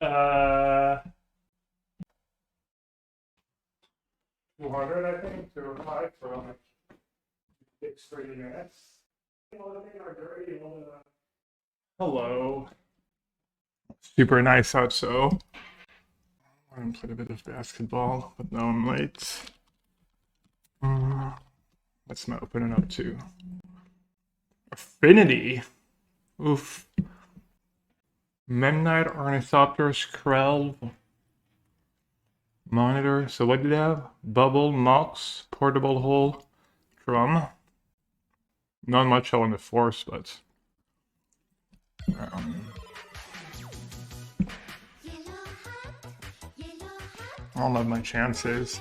Uh, 200, I think, 205 for like 30 minutes. Hello. Super nice out, so. I played a bit of basketball, but now I'm late. Let's not open it up to Affinity. Oof. Memnite, Ornithopters, Krell, Monitor. So what did they have? Bubble, Mox, Portable Hole, Drum. Not much on the Force, but I don't love my chances.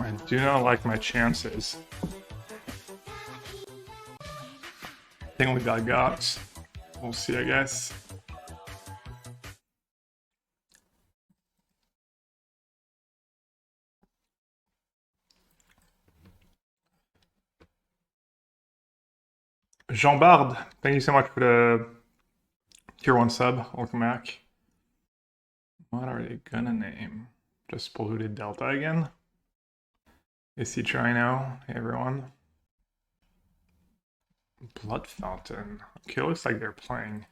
I do not like my chances. I think we got Gots. We'll see, I guess. Jean Bard, thank you so much for the tier 1 sub. Welcome back. What are they gonna name? Just Polluted Delta again? Is he trying now? Hey everyone. Blood Fountain. Okay, looks like they're playing.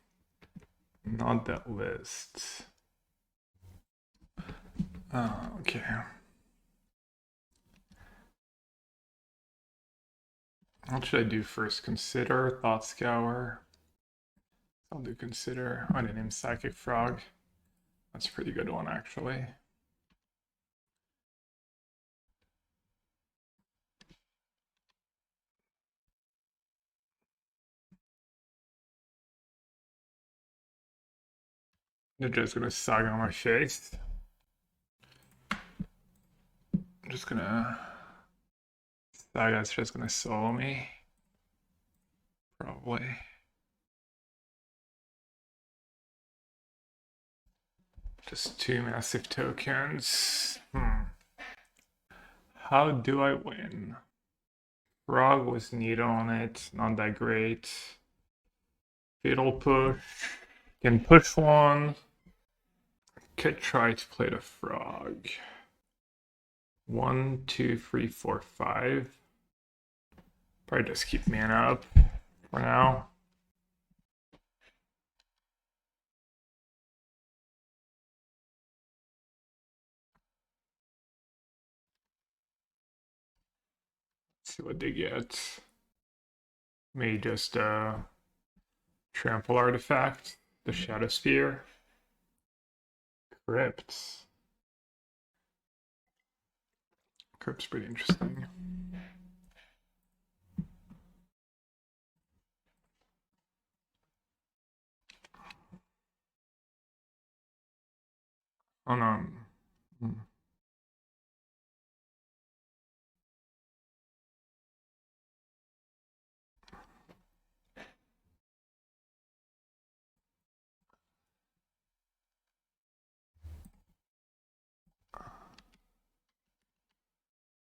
Not that list. Okay. What should I do first? Consider, Thought Scour. I'll do Consider. I didn't name Psychic Frog. That's a pretty good one, actually. They're just gonna sag on my face. I'm just gonna... Saga's just gonna solo me. Probably. Just 2 massive tokens. How do I win? Frog was neat on it, not that great. Fatal push. Can push one. Could try to play the frog. 1, 2, 3, 4, 5. Probably just keep mana up for now. See what they get. Maybe just trample artifact, the Shadow Sphere. Crypt. Crypt's pretty interesting. Oh no.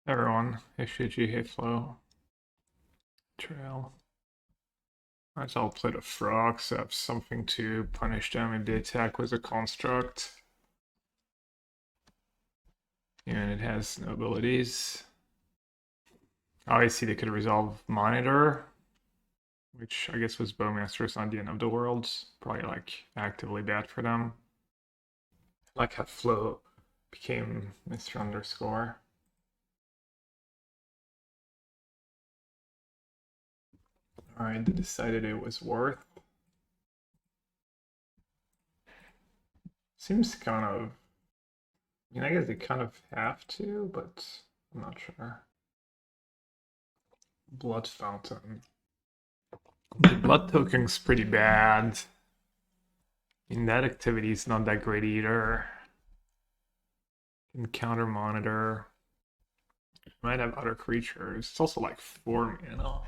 Everyone, HG, hey flow. Trail. Let's all play the frog, so I have something to punish them if the attack was a construct. And it has no abilities. Obviously they could resolve Monitor, which I guess was Bowmasters on the end of the world. Probably like actively bad for them. Like how Flow became Mr. Underscore. Alright, they decided it was worth. Seems kind of... I mean, I guess they kind of have to, but I'm not sure. Blood Fountain. The blood token's pretty bad. I mean, that activity is not that great either. Can counter Monitor. Might have other creatures. It's also like 4 mana.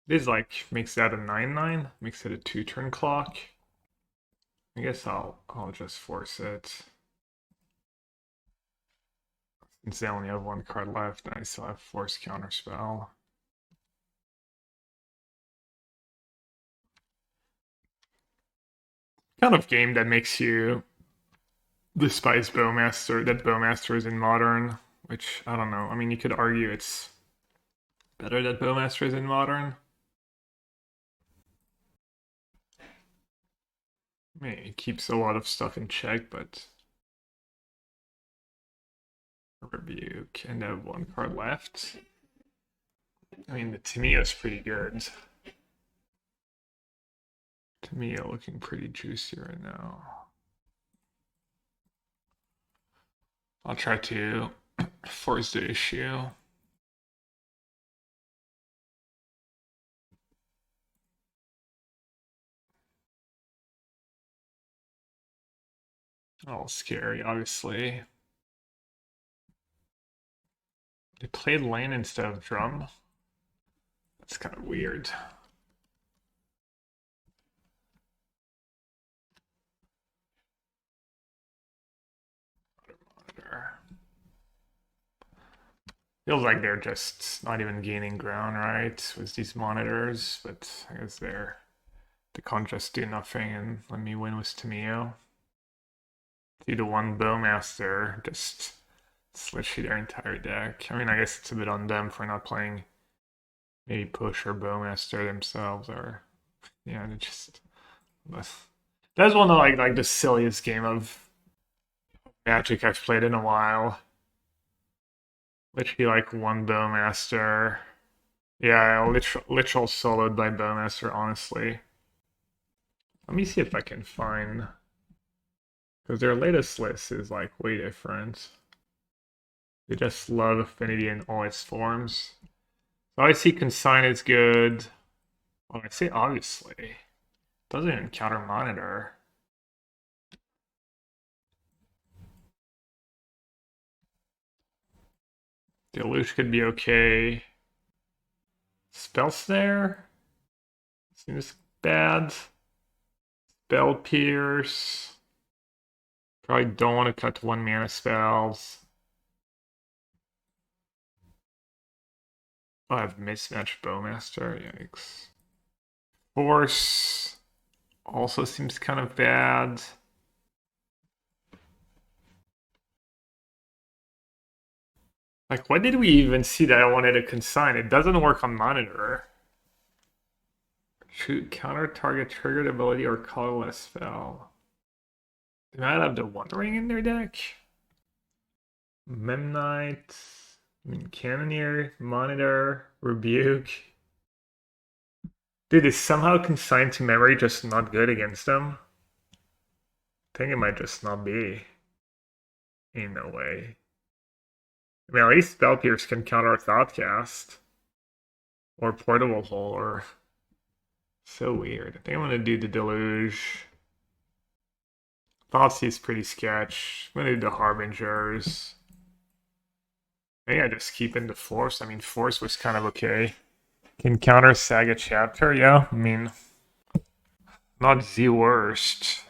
This like makes that a 9/9, makes it a 2-turn clock. I guess I'll just force it. Since they only have one card left, and I still have Force Counterspell. Kind of game that makes you despise Bowmaster, that Bowmaster is in Modern, which, I don't know. I mean, you could argue it's better that Bowmaster is in Modern. I mean, it keeps a lot of stuff in check, but... Rebuke, and have one card left. I mean, the Tamiyo is pretty good. Tamiyo looking pretty juicy right now. I'll try to force the issue. Oh, scary, obviously. They played land instead of drum. That's kind of weird. Monitor. Feels like they're just not even gaining ground, right, with these monitors, but I guess they can't just do nothing and let me win with Tamiyo. 2-1 Bowmaster, just slushy their entire deck. I mean, I guess it's a bit on them for not playing maybe Push or Bowmaster themselves, or yeah, they just. That's one of like the silliest game of Magic I've played in a while. Literally like one Bowmaster. Yeah, literal soloed by Bowmaster, honestly. Let me see if I can find, because their latest list is like way different. They just love Affinity in all its forms. So I see Consign is good. Well, I say obviously. It doesn't even counter monitor. Deluge could be okay. Spell Snare seems bad. Spell Pierce. Probably don't want to cut 1 mana spells. Oh, I have mismatched Bowmaster. Yikes. Force also seems kind of bad. Like, why did we even see that I wanted to consign? It doesn't work on monitor. Shoot, counter target triggered ability or colorless spell. They might have the One Ring in their deck. Memnite. I mean, Cannoneer, Monitor, Rebuke. Dude, is somehow Consigned to Memory just not good against them? I think it might just not be. Ain't no way. I mean, at least Spell Pierce can counter Thoughtcast. Or Portable Hole, or... So weird. I think I'm gonna do the Deluge. Thoughtseize is pretty sketch. I'm gonna do the Harbingers. Maybe I just keep into Force. I mean, Force was kind of okay. Can counter Saga Chapter, yeah. I mean, not the worst.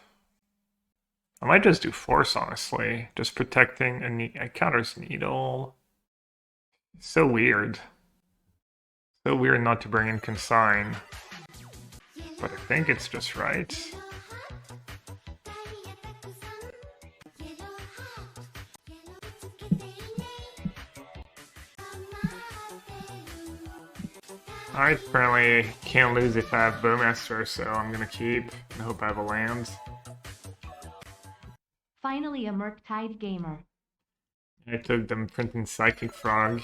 I might just do Force, honestly. Just protecting, and it counters Needle. So weird. So weird not to bring in Consign. But I think it's just right. I apparently can't lose if I have Bowmaster, so I'm gonna keep and hope I have a land. Finally a Murktide gamer. I took them printing Psychic Frog.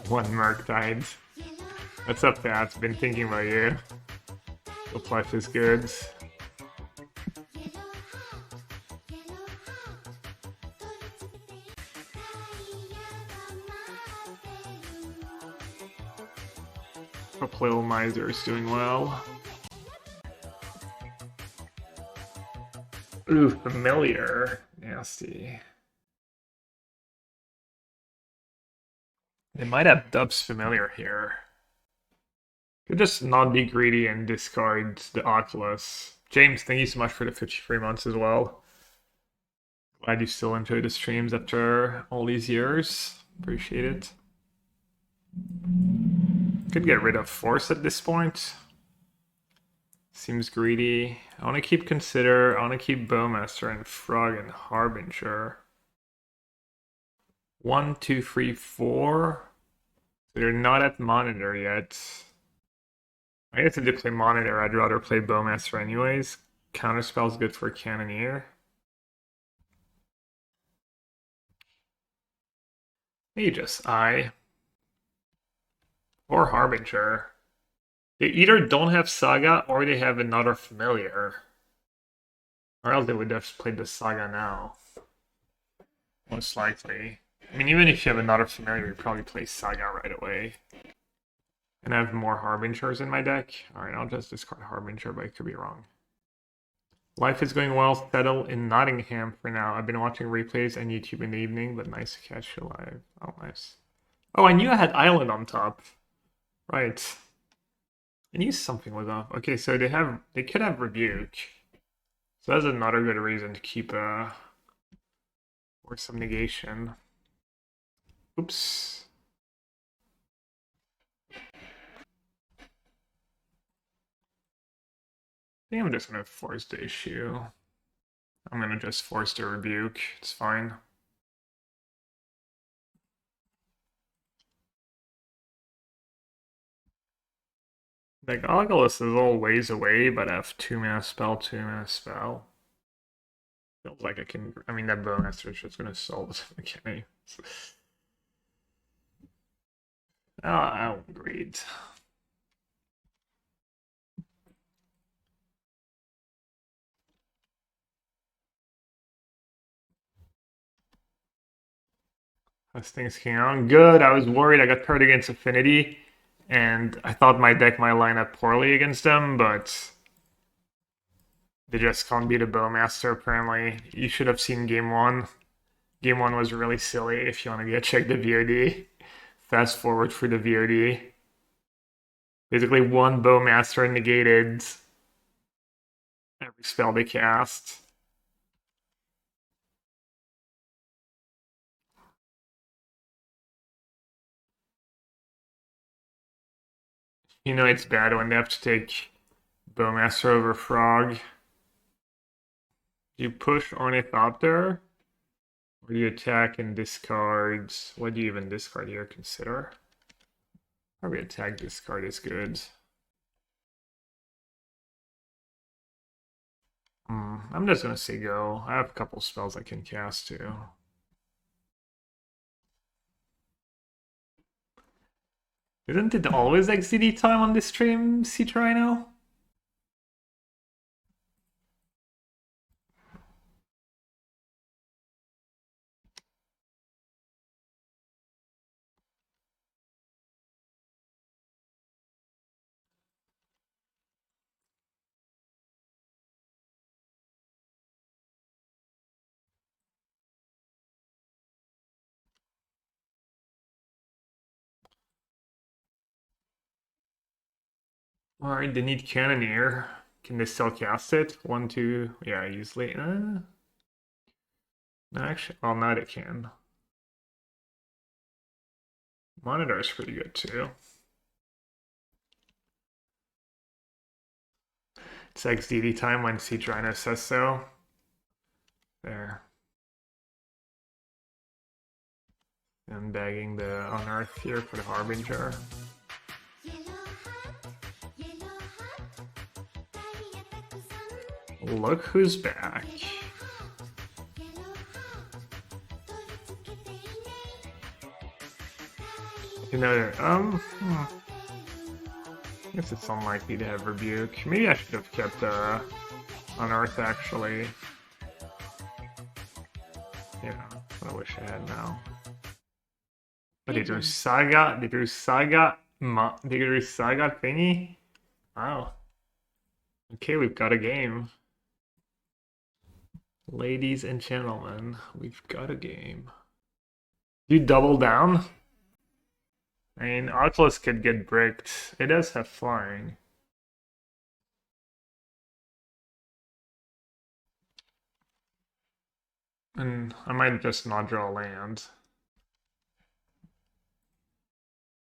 1 Murktide. What's up, Pat? Been thinking about you. Hope life is good. Hope Little Miser is doing well. Ooh, Familiar. Nasty. They might have Dubs Familiar here. Could just not be greedy and discard the Oculus. James, thank you so much for the 53 months as well. Glad you still enjoy the streams after all these years. Appreciate it. Could get rid of Force at this point. Seems greedy. I want to keep Bowmaster and Frog and Harbinger. 1, 2, 3, 4. So they're not at Monitor yet. I guess if they play Monitor, I'd rather play Bowmaster anyways. Counterspell's good for Cannoneer. Aegis Eye. Or Harbinger. They either don't have Saga or they have another familiar. Or else they would have played the Saga now. Most likely. I mean, even if you have another familiar, you probably play Saga right away. And I have more Harbingers in my deck. Alright, I'll just discard Harbinger, but I could be wrong. Life is going well, settled in Nottingham for now. I've been watching replays and YouTube in the evening, but nice to catch you live. Oh, nice. Oh, I knew I had Island on top. Right. I knew something was off. Okay, so they could have Rebuke. So that's another good reason to keep or some negation. Oops. I think I'm just gonna force the issue. I'm gonna just force the Rebuke. It's fine. Like, Oculus is all ways away, but I have 2-mana spell, 2-mana spell. Feels like I can. I mean, that Bowmaster is just gonna solve it. Okay. I won't read. How's things going on? Good. I was worried I got paired against Affinity, and I thought my deck might line up poorly against them, but they just can't beat a Bowmaster, apparently. You should have seen Game 1. Game 1 was really silly if you want to go check the VOD. Fast forward through the VOD. Basically, one Bowmaster negated every spell they cast. You know it's bad when they have to take Bowmaster over Frog. Do you push Ornithopter? Or do you attack and discard? What do you even discard here? Consider. Probably attack discard is good. I'm just gonna say go. I have a couple spells I can cast too. Isn't it always XDD time on this stream, C-Trino? Alright, they need Cannoneer. Can they still cast it? 1, 2, yeah, easily. No, actually, well, now they can. Monitor is pretty good too. It's XDD time when C-Trino says so. There. I'm bagging the Unearth here for the Harbinger. Look who's back. Another, I guess it's unlikely to have Rebuke. Maybe I should have kept Unearth actually. Yeah, I wish I had now. But they drew Saga thingy? Wow. Okay, we've got a game. Ladies and gentlemen, we've got a game. You double down? I mean, Oculus could get bricked. It does have flying. And I might just not draw a land.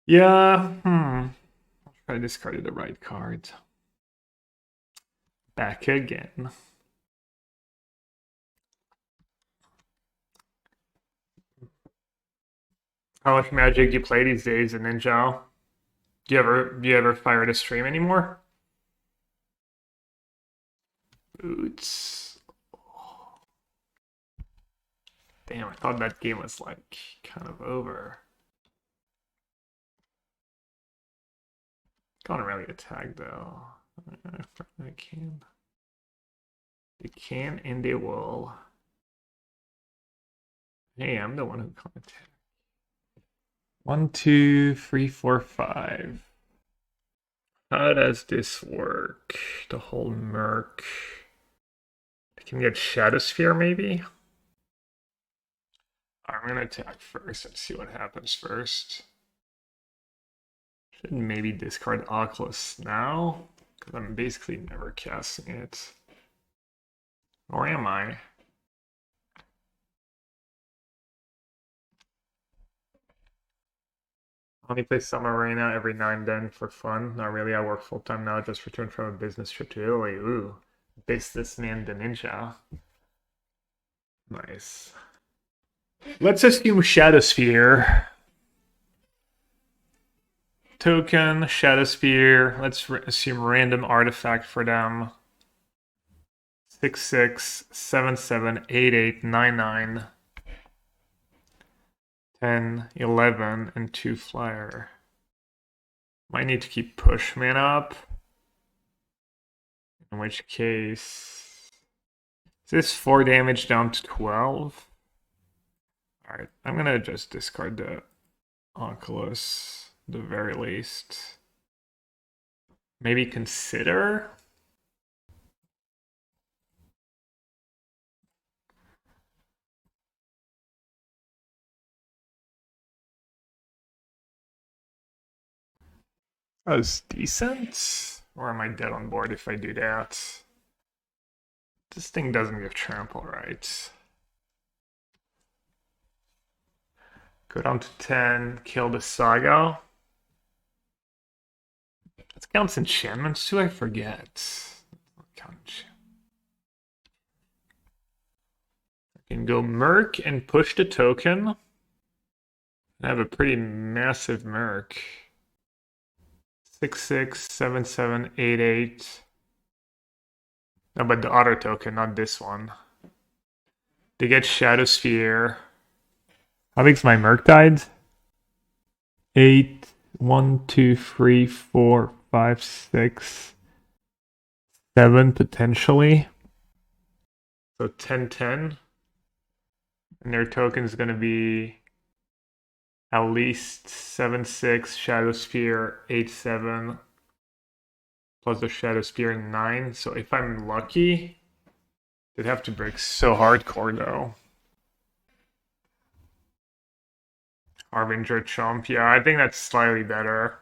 Yeah, I discarded the right card. Back again. How much Magic do you play these days in Ninja? Do you ever fire to stream anymore? Boots. Damn, I thought that game was like kind of over. Can't really attack though. I can. They can and they will. Hey, I'm the one who can't attack. 1, 2, 3, 4, 5. How does this work? The whole Murk. I can get Shadow Sphere maybe? I'm gonna attack first and see what happens first. Should maybe discard Oculus now, because I'm basically never casting it. Or am I? I only play Summer Arena every now and then for fun. Not really, I work full time now, just returned from a business trip to Italy. Ooh, businessman the ninja. Nice. Let's assume Shadow Sphere. Token, Shadow Sphere. Let's assume random artifact for them. 6, 6, 7, 7, 8, 8, 9, 9, 10, 11, and 2 flyer. Might need to keep push mana up. In which case, is this 4 damage down to 12? Alright, I'm gonna just discard the Oculus, the very least. Maybe consider? That was decent? Or am I dead on board if I do that? This thing doesn't give trample, right? Go down to 10, kill the Saga. That counts enchantments too, I forget. I can go Merc and push the token. I have a pretty massive Merc. 6, 6, 7, 7, 8, 8. No, but the other token, not this one. They get Shadow Sphere. How big's my Murktide? 8, 1, 2, 3, 4, 5, 6, 7 potentially. So 10, 10. And their token is going to be at least 7, 6, Shadow Sphere, 8, 7, plus the Shadow Spear 9. So if I'm lucky, they'd have to break so hardcore though. Harbinger Chomp, yeah, I think that's slightly better.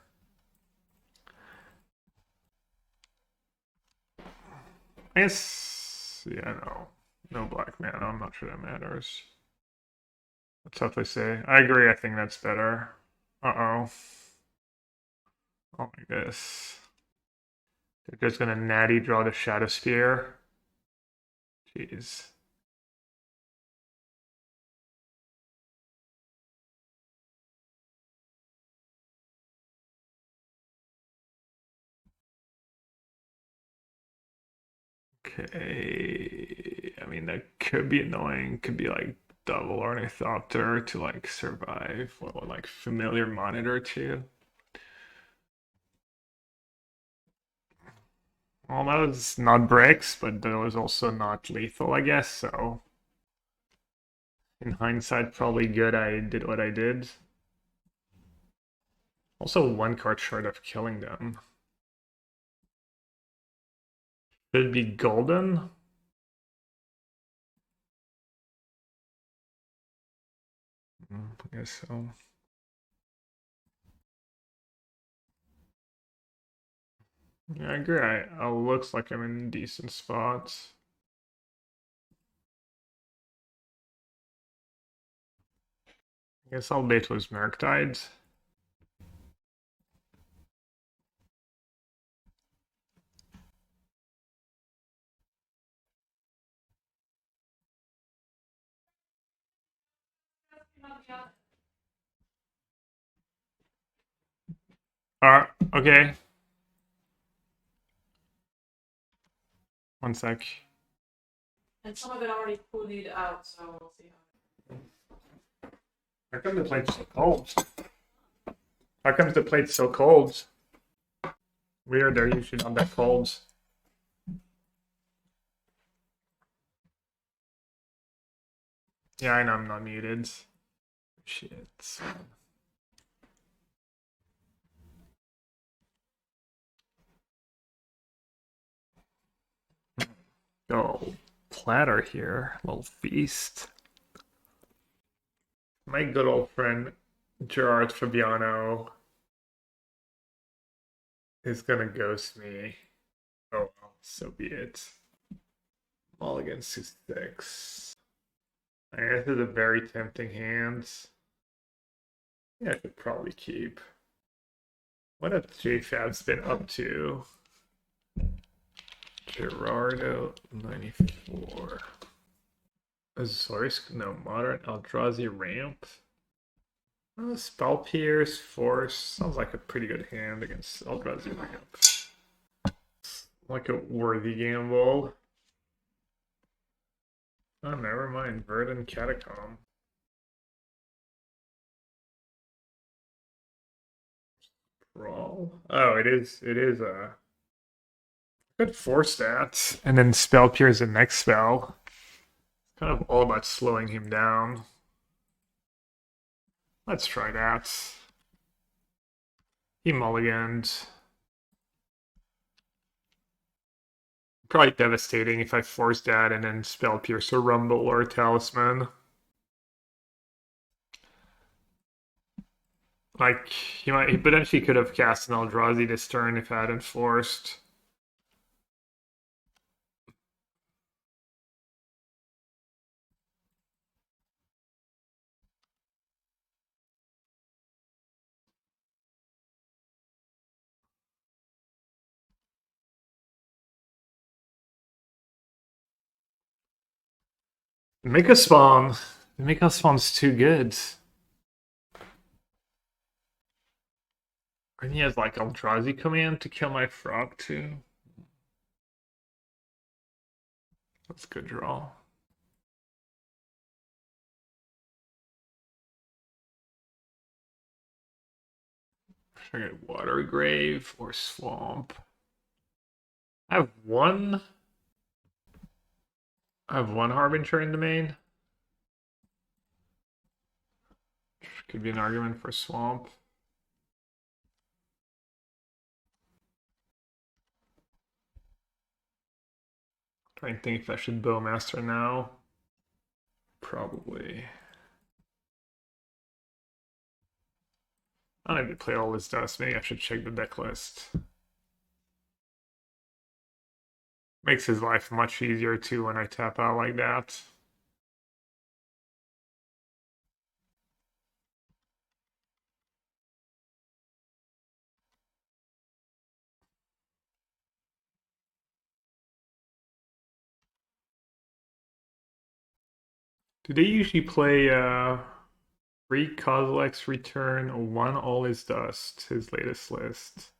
I guess, yeah, no black mana, I'm not sure that matters. That's tough to say. I agree, I think that's better. Uh-oh. Oh my goodness. They're just gonna natty draw the Shadow Spear. Jeez. Okay. I mean, that could be annoying. Could be like double Ornithopter to like survive. Or like Familiar Monitor too. Well, that was not breaks, but that was also not lethal, I guess, so in hindsight, probably good I did what I did. Also, 1 card short of killing them. Should it be golden? I guess so. Yeah, I agree. I looks like I'm in decent spots. I guess I'll bait with Murktide. Okay. One sec. And some of it already pooled out, so we'll see how. How come the plate's so cold? How comes the plate's so cold? Weird, they're usually not that cold. Yeah, I know I'm not muted. Shit. Oh, platter here. Little feast. My good old friend Gerard Fabiano is gonna ghost me. Oh well, so be it. Mulligan to 6. I guess this is a very tempting hand. Yeah, I could probably keep. What have JFab's been up to? Gerardo 94. Azorius, no, Modern Eldrazi Ramp. Spell Pierce, Force. Sounds like a pretty good hand against Eldrazi Ramp. Like a worthy gamble. Oh, never mind. Verdant Catacomb. Brawl. Oh, it is a good 4 stats. And then Spell Pierce the next spell. Kind of all about slowing him down. Let's try that. He mulliganed. Probably devastating if I force that and then Spell Pierce or Rumble or Talisman. Like, he potentially could have cast an Eldrazi this turn if I hadn't forced. Make a spawn. Make a spawn's too good. And he has like Eldrazi command to kill my frog too. That's a good draw. Should I get Watery Grave or Swamp? I have one Harbinger in the main. Could be an argument for Swamp. Trying to think if I should Bowmaster now. Probably. I don't need to play all this dust. Maybe I should check the deck list. Makes his life much easier too when I tap out like that. Do they usually play 3 Kozilek's Return, 1 All Is Dust, his latest list?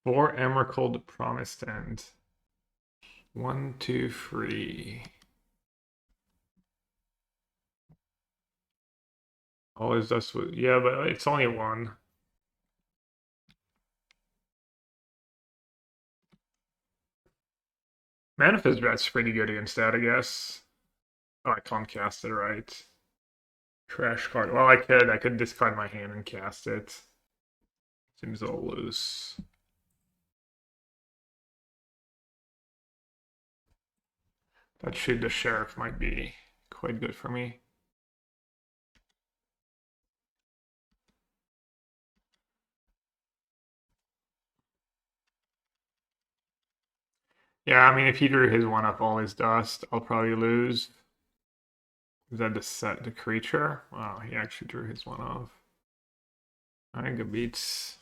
4 Emrakul, The Promised End. 1, 2, 3. All Is Dust was, yeah, but it's only 1. Manifest Rat's pretty good against that, I guess. Oh, I can't cast it right. Trash card. Well, I could discard my hand and cast it. Seems all loose. That Shoot the Sheriff might be quite good for me. Yeah, I mean, if he drew his 1 up All His Dust, I'll probably lose. Is that the creature? Wow, he actually drew his one off. Alright, good beats.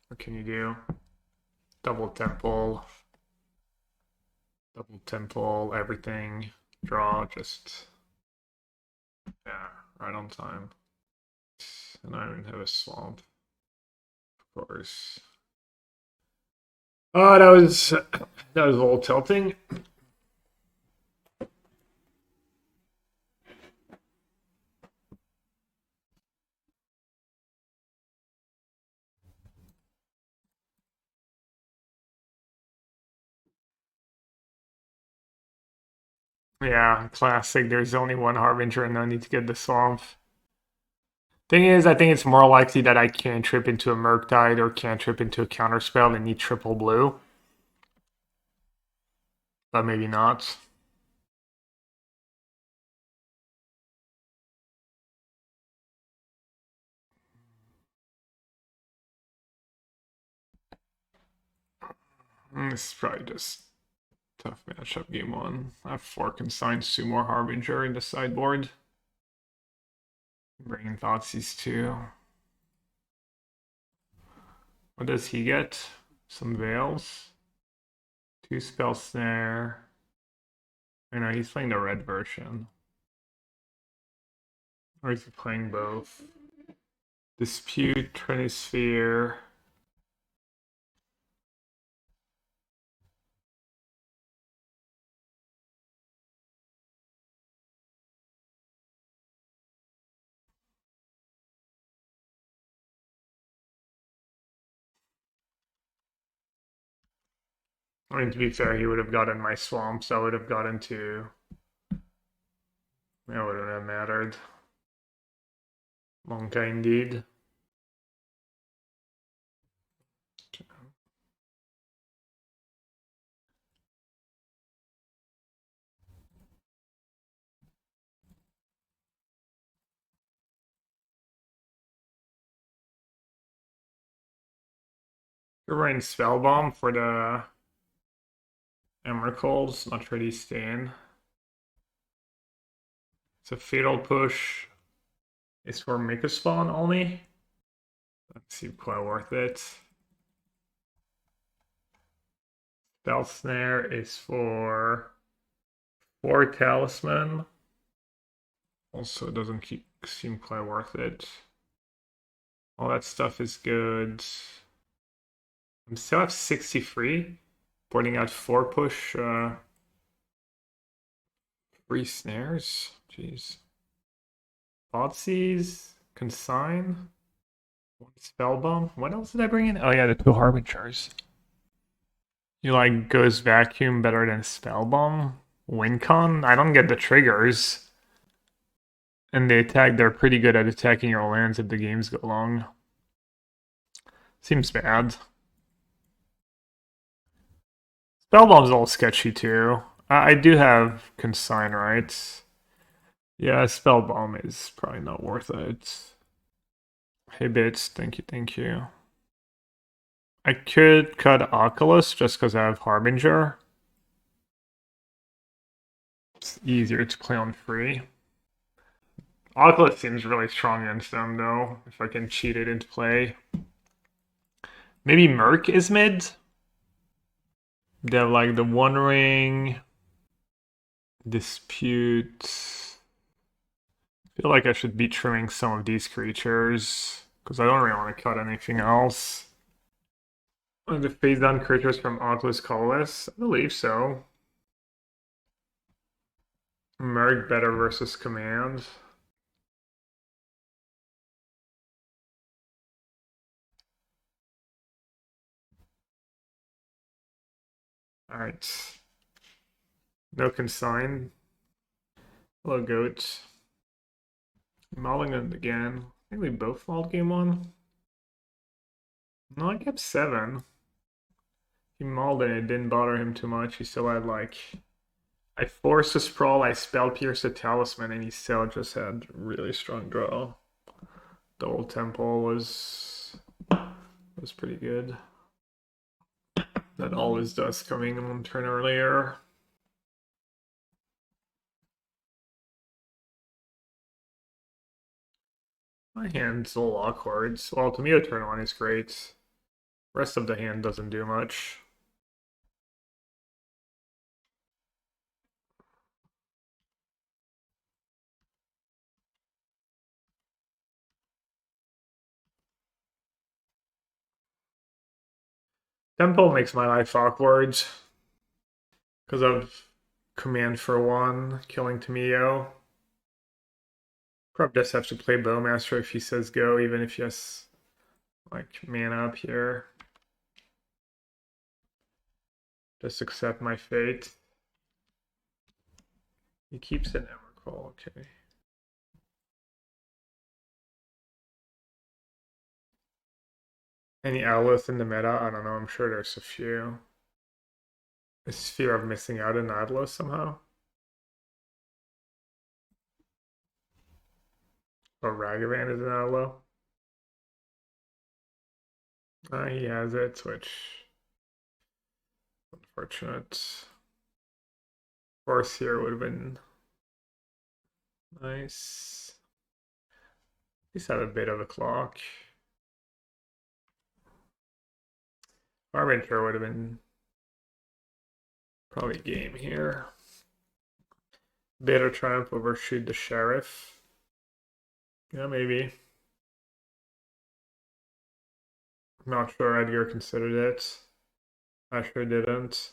What can you do? Double temple, everything. Draw, just yeah, right on time. And I don't even have a swamp, of course. Oh, that was a little tilting. Yeah, classic. There's only one Harbinger and no need to get the swamp. Thing is, I think it's more likely that I can't trip into a Murktide or can't trip into a Counterspell and need triple blue. But maybe not. This is probably just tough matchup game one. I have 4 Consigns, 2 more Harbinger in the sideboard. Bringing Thoughtseize too. What does he get? Some Veils. 2 Spell Snare. I know he's playing the red version. Or is he playing both? Dispute, Trinisphere. I mean, to be fair, he would have gotten my swamps. I would have gotten to. It wouldn't have mattered. Monka indeed. You're running Spellbomb for the Emeralds, not really staying. It's a Fatal Push. It's for Make a Spawn only. Let's see, quite worth it. Spell Snare is for 4 Talisman. Also, it doesn't seem quite worth it. All that stuff is good. I'm still at 63. Boarding out 4 push. 3 snares. Jeez. Thoughtseize. Consign. 1 Spellbomb. What else did I bring in? Oh yeah, the 2 Harbingers. You like Ghost Vacuum better than Spellbomb? Wincon? I don't get the triggers. And they're pretty good at attacking your lands if the games go long. Seems bad. Spellbomb's all sketchy too. I do have Consign, right? Yeah, Spellbomb is probably not worth it. Hey Bits, thank you. I could cut Oculus just because I have Harbinger. It's easier to play on free. Oculus seems really strong against them though, if I can cheat it into play. Maybe Merc is mid? They have like the One Ring, Dispute. I feel like I should be trimming some of these creatures because I don't really want to cut anything else. The phase down creatures from Oculus Coalesce? I believe so. Merc better versus Command. Alright. No Consign. Hello, Goat. Mulligan again. I think we both mauled game 1. No, I kept 7. He mauled and it didn't bother him too much. He still had like... I forced a Sprawl, I Spell Pierce a Talisman, and he still just had really strong draw. Double Temple was pretty good. That always does coming on turn earlier. My hand's a little awkward. Well, Tamiyo turn 1 is great. Rest of the hand doesn't do much. Tempo makes my life awkward. Because of command for 1, killing Tamiyo. Probably just have to play Bowmaster if he says go, even if he has like mana up here. Just accept my fate. He keeps an Emrakul, okay. Any Atlas in the meta? I don't know, I'm sure there's a few. This fear of missing out on Atlas somehow. Or Ragavan is an Atlas. He has it, which unfortunate. Force here would have been nice. He's had a bit of a clock. Harbinger would have been probably game here. Bit of triumph over Shoot the Sheriff. Yeah, maybe. Not sure Edgar considered it. I sure didn't.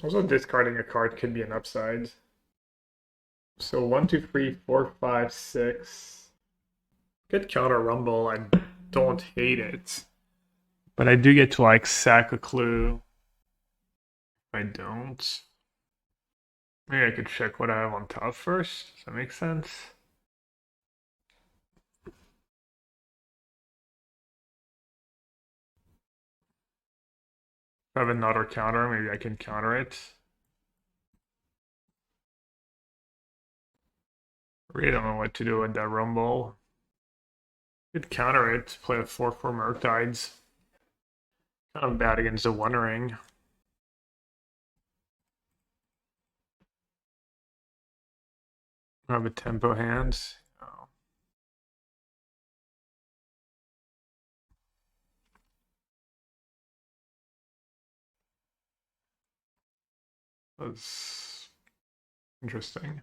Also, discarding a card could be an upside. So 1, 2, 3, 4, 5, 6. Good counter rumble. I don't hate it. But I do get to like sack a clue. If I don't. Maybe I could check what I have on top first. Does that make sense? If I have another counter, maybe I can counter it. I really don't know what to do with that rumble. Could counter it, play a 4/4 Murktides. Kind of bad against the One Ring. I have a tempo hand. Oh. That's interesting.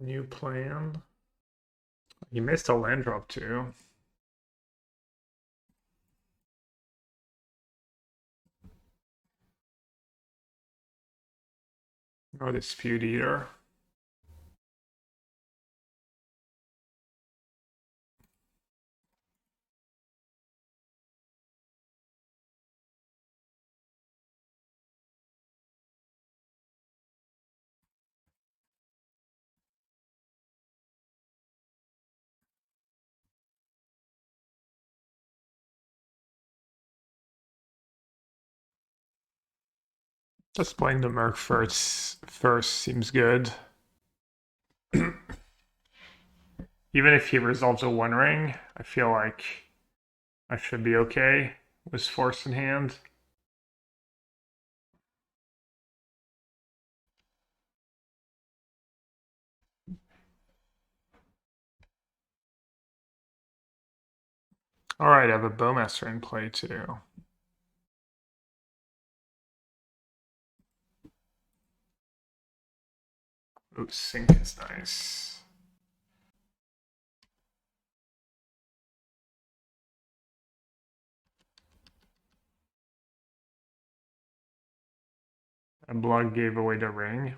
New plan. You missed a land drop too. Oh, Dispute Eater. Just playing the Merc first seems good. Even if he resolves a One Ring, I feel like I should be okay with Force in hand. Alright, I have a Bowmaster in play too. Ooh, Sync is nice. And Blood gave away the ring.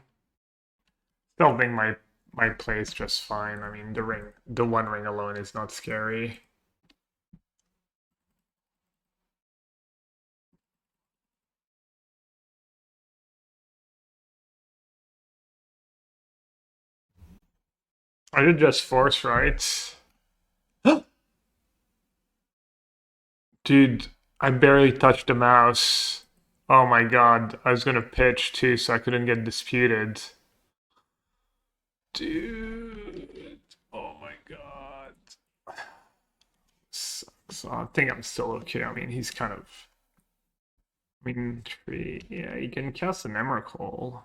Still think my play is just fine. I mean, the One Ring alone is not scary. I did just Force, right? Dude, I barely touched the mouse. Oh my god, I was gonna pitch too, so I couldn't get disputed. Dude, oh my god. Sucks. So I think I'm still okay. I mean, he's kind of... I mean, yeah, he can cast an Emrakul.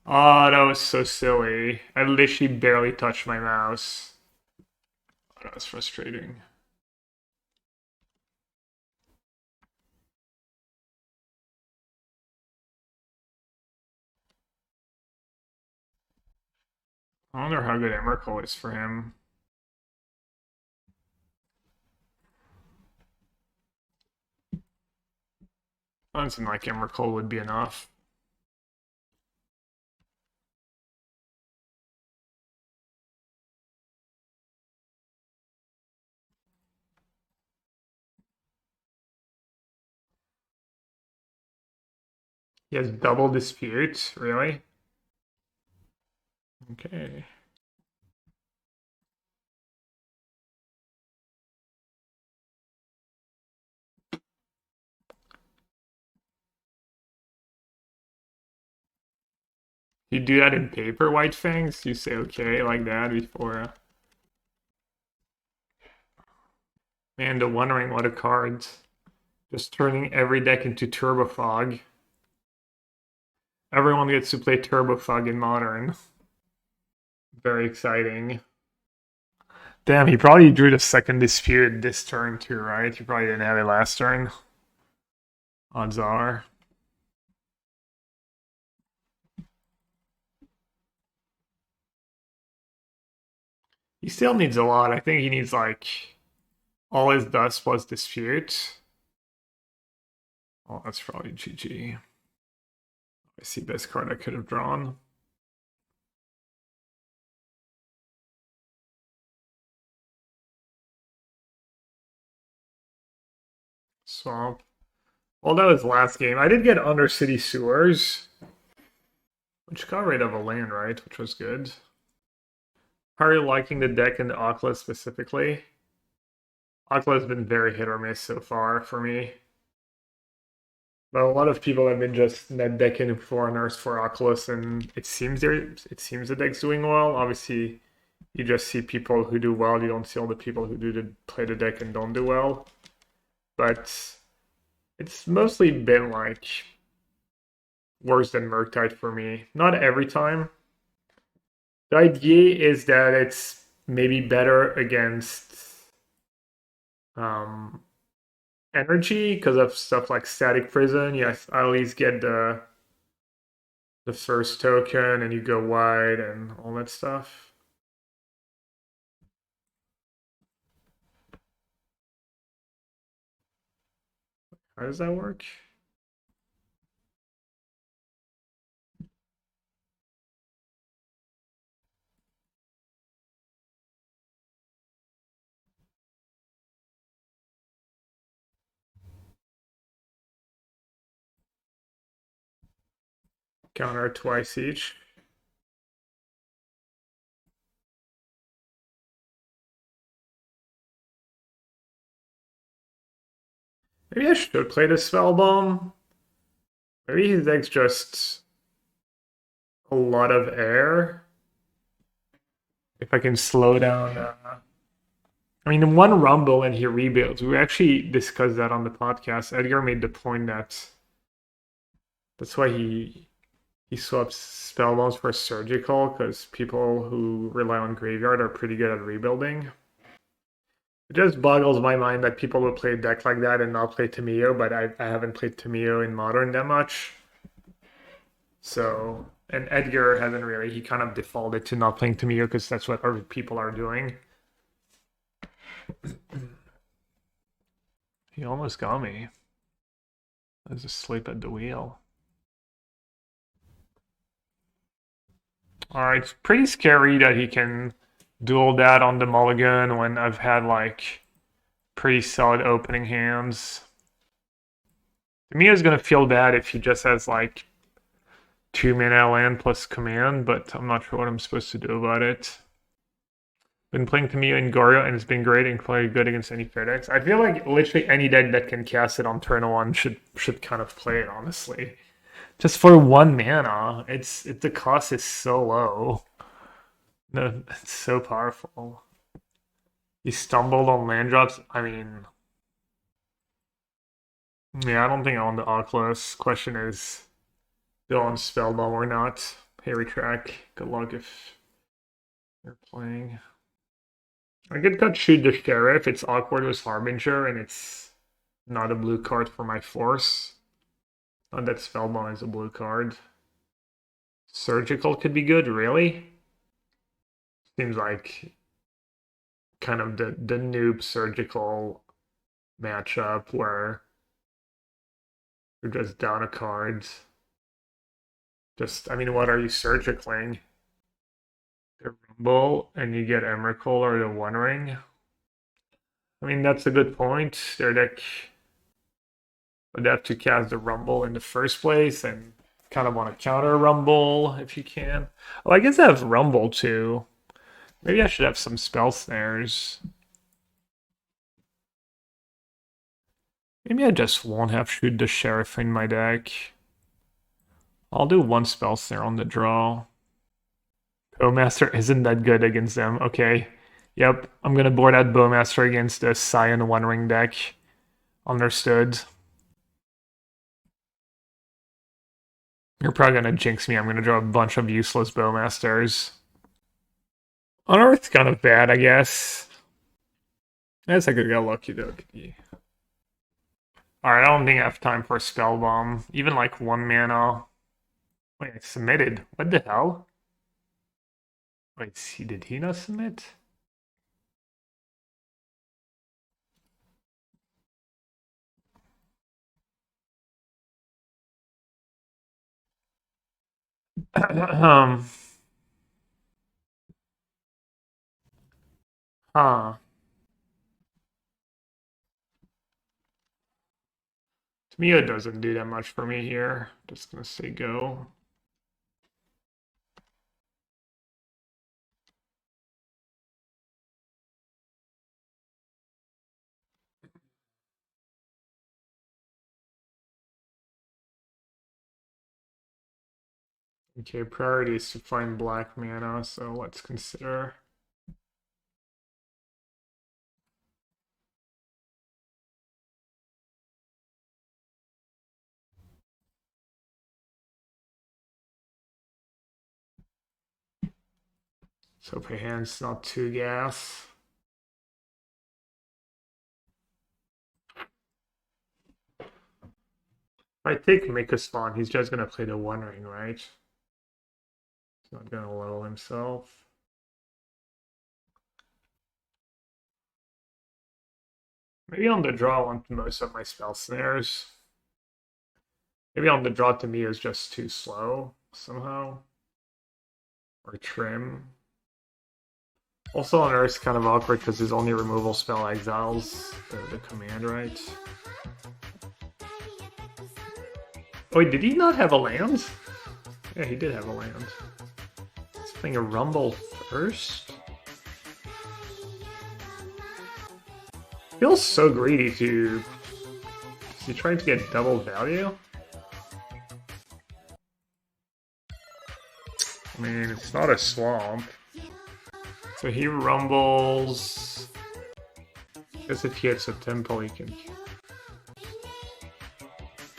Oh, that was so silly. I literally barely touched my mouse. Oh, that was frustrating. I wonder how good Emrakul is for him. I don't seem like Emrakul would be enough. He has double dispute, really? Okay. You do that in paper, White Fangs? You say okay like that before... Man, the Wondering what a card. Just turning every deck into Turbo Fog. Everyone gets to play Turbo Fog in Modern. Very exciting. Damn, he probably drew the second dispute this turn too, right? He probably didn't have it last turn. Odds are. He still needs a lot. I think he needs like all his dust plus dispute. Oh, that's probably GG. I see best card I could have drawn. Swamp. Well, that was last game. I did get Undercity Sewers, which got rid of a land, right? Which was good. How are you liking the deck and the Oculus specifically? Oculus has been very hit or miss so far for me. But a lot of people have been just net decking Foreigners for Oculus, and it seems the deck's doing well. Obviously, you just see people who do well. You don't see all the people who play the deck and don't do well. But it's mostly been like worse than Murktide for me. Not every time. The idea is that it's maybe better against energy because of stuff like Static Prison. Yes, I at least get the first token and you go wide and all that stuff. How does that work? Counter twice each. Maybe I should play the Spellbomb. Maybe his deck's just a lot of air. If I can slow down... I mean, the one rumble and he rebuilds. We actually discussed that on the podcast. Edgar made the point that that's why he swaps Spellbombs for Surgical, because people who rely on Graveyard are pretty good at rebuilding. It just boggles my mind that people will play a deck like that and not play Tamiyo, but I haven't played Tamiyo in Modern that much. So, and Edgar hasn't really, he kind of defaulted to not playing Tamiyo because that's what other people are doing. He almost got me. I was asleep at the wheel. Alright, it's pretty scary that he can duel that on the mulligan when I've had like pretty solid opening hands. Tamiyo's gonna feel bad if he just has like 2-mana land plus command, but I'm not sure what I'm supposed to do about it. Been playing Tamiyo in Goryo and it's been great and playing good against any fair decks. I feel like literally any deck that can cast it on turn 1 should kind of play it, honestly. Just for 1 mana, the cost is so low. No, it's so powerful. He stumbled on land drops. I mean, yeah, I don't think I own the Oculus. Question is, do I own Spellbomb or not? Harry track. Good luck if you're playing. I could cut Shoot the Sheriff. It's awkward with Harbinger, and it's not a blue card for my force. Not that Spellbomb is a blue card. Surgical could be good, really? Seems like kind of the noob surgical matchup where you're just down a card. Just, I mean, what are you surgicaling? The Rumble, and you get Emrakul or the One Ring? I mean, that's a good point. Their deck would have to cast the Rumble in the first place, and kind of want to counter Rumble if you can. Oh, I guess I have Rumble too. Maybe I should have some Spell Snares. Maybe I just won't have Shoot the Sheriff in my deck. I'll do one Spell Snare on the draw. Bowmaster isn't that good against them. Okay. Yep, I'm gonna board out Bowmaster against the Cyan One Ring deck. Understood. You're probably gonna jinx me. I'm gonna draw a bunch of useless Bowmasters. Unearth's kind of bad, I guess. I guess I could get lucky though. Alright, I don't think I have time for a Spellbomb. Even like 1 mana. Wait, I submitted. What the hell? Wait, did he not submit? Huh. Tamiyo doesn't do that much for me here. Just gonna say go. Okay, priority is to find black mana, so let's consider. So if my hand's not too gas. If I take Make a Spawn, he's just gonna play the One Ring, right? He's not gonna level himself. Maybe on the draw I want most of my Spell Snares. Maybe on the draw to me is just too slow somehow. Or trim. Also on Earth's kind of awkward because his only removal spell exiles the command, right? Oh, wait, did he not have a land? Yeah, he did have a land. He's playing a Rumble first? Feels so greedy to... Is he trying to get double value? I mean, it's not a swamp. So he rumbles... I guess if he hits a temple, he can...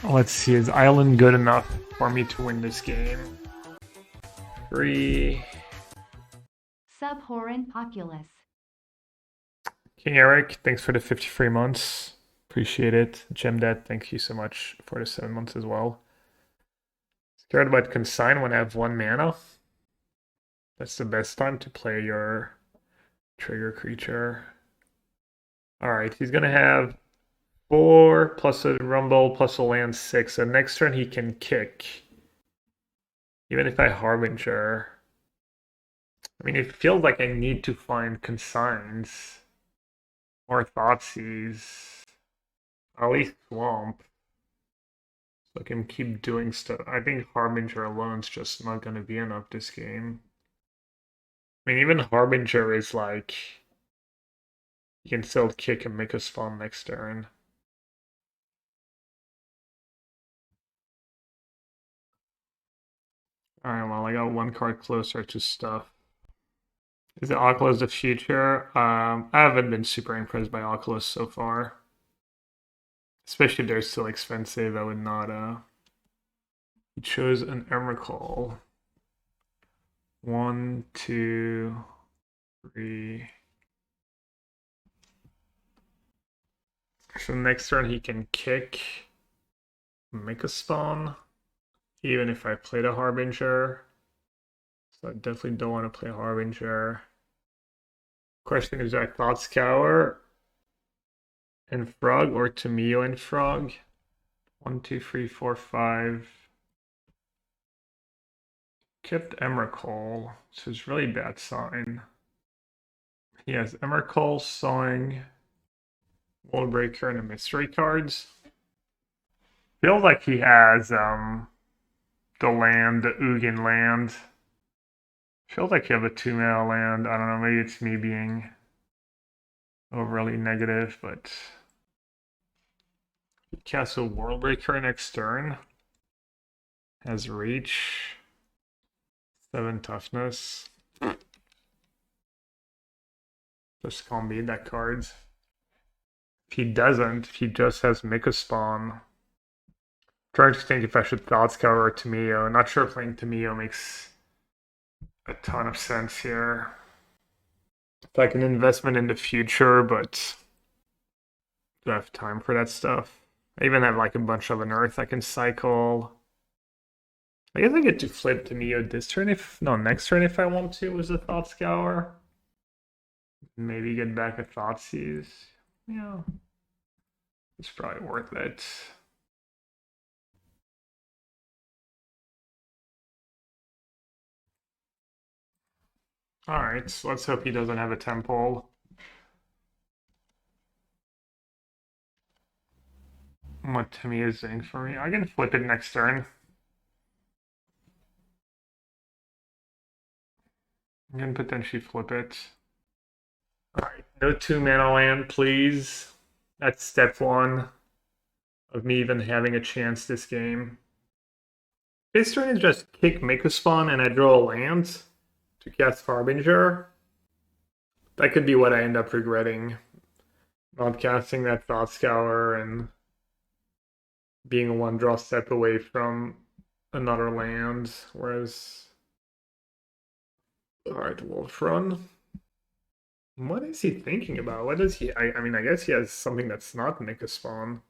Let's see, is Island good enough for me to win this game? 3... Abhorrent Oculus. King Eric, thanks for the 53 months. Appreciate it. Gemdad, thank you so much for the 7 months as well. Scared about Consign when I have 1 mana? That's the best time to play your trigger creature. Alright, he's gonna have 4 plus a rumble plus a land 6. So next turn he can kick. Even if I Harbinger. I mean, it feels like I need to find Consigns. Or Thoughtseize. At least Swamp. So I can keep doing stuff. I think Harbinger alone's just not gonna be enough this game. I mean, even Harbinger is like... You can still kick and make a spawn next turn. Alright, well, I got 1 card closer to stuff. Is it Oculus the future? I haven't been super impressed by Oculus so far. Especially if they're still expensive, I would not, He chose an Emrakul. 1, 2, 3. So next turn he can kick, make a spawn, even if I played a Harbinger. So I definitely don't want to play Harbinger. Question is, do I Thought Scour and Frog or Tamiyo and Frog? 1, 2, 3, 4, 5. Kept Emrakul, so it's really bad sign. He has Emrakul, Sawing, Wallbreaker, and the mystery cards. Feels like he has the land, the Ugin land. Feels like you have a 2-mana land. I don't know, maybe it's me being overly negative, but he casts a Worldbreaker next turn. Has reach. 7 toughness. Just can't beat that card. If he doesn't, if he just has Mika Spawn. Trying to think if I should Thought Scour or Tamiyo. Not sure playing Tamiyo makes a ton of sense here. It's like an investment in the future, but do I have time for that stuff? I even have like a bunch of Unearth I can cycle. I guess I get to flip Tamiyo this turn next turn if I want to with the Thought Scour. Maybe get back a Thoughtseize. Yeah. It's probably worth it. Alright, so let's hope he doesn't have a temple. What Timmy is doing for me. I can flip it next turn. I can potentially flip it. Alright, no 2-mana land, please. That's step 1 of me even having a chance this game. This turn is just kick, make a spawn, and I draw a land to cast Harbinger. That could be what I end up regretting. Not casting that Thought Scour and being a 1-draw step away from another land, whereas... Alright, Wolf Run. What is he thinking about? What does he... I mean, I guess he has something that's not make a spawn.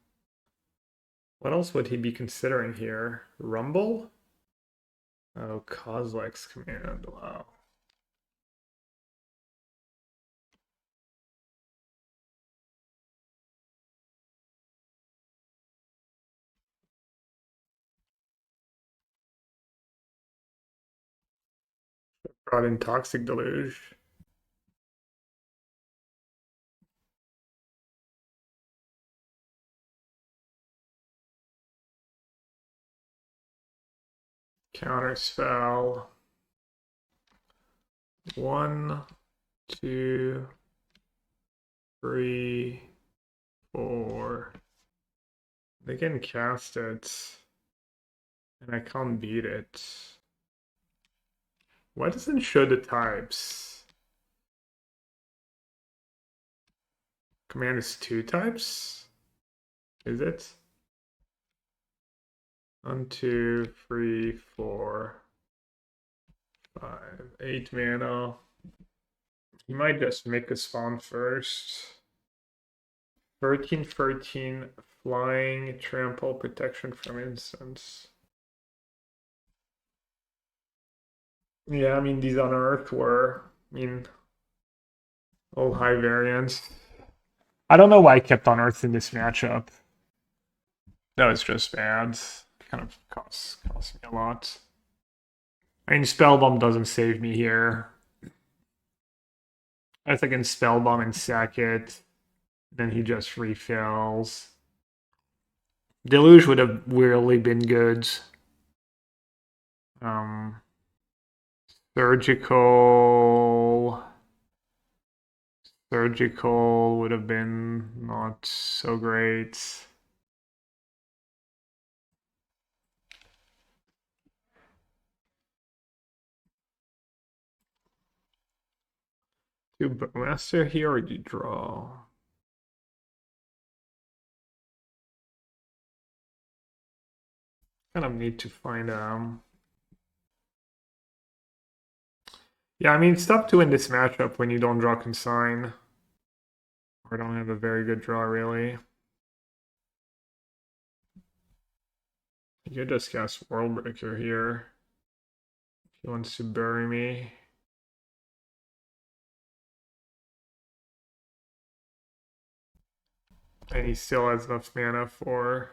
What else would he be considering here? Rumble? Oh, Kozilek's command. Wow. Brought in Toxic Deluge. Counterspell. 1, 2, 3, 4. They can cast it. And I can't beat it. Why doesn't it show the types? Command is 2 types? Is it? 1, 2, 3, 4, 5, 8 mana. You might just make a spawn first. 13, 13, flying, trample, protection from instants. Yeah, I mean, these Unearth were, all high variants. I don't know why I kept Unearth in this matchup. That was just bad. Kind of cost me a lot. I mean, Spellbomb doesn't save me here. I think I can Spellbomb and sack it. Then he just refills. Deluge would have really been good. Surgical would have been not so great. Do Bowmaster here or do you draw? Kind of need to find yeah, I mean it's tough to win this matchup when you don't draw Consign. Or don't have a very good draw really. You could just cast Worldbreaker here. If he wants to bury me. And he still has enough mana for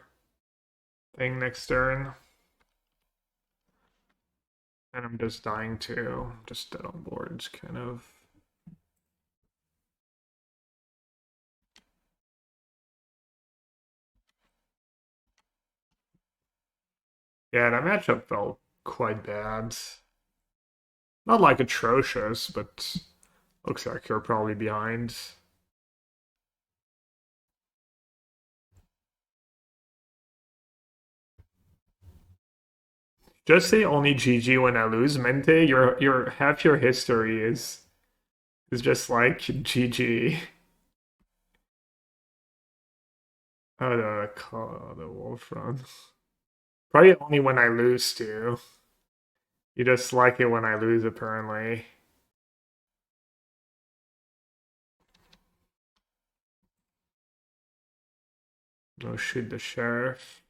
thing next turn. And I'm just dying too. Just dead on boards, kind of. Yeah, that matchup felt quite bad. Not like atrocious, but looks like you're probably behind. Just say only GG when I lose, Mente. Your half your history is just like GG. Oh, the wolf run. Probably only when I lose too. You just like it when I lose, apparently. Oh, shoot the sheriff.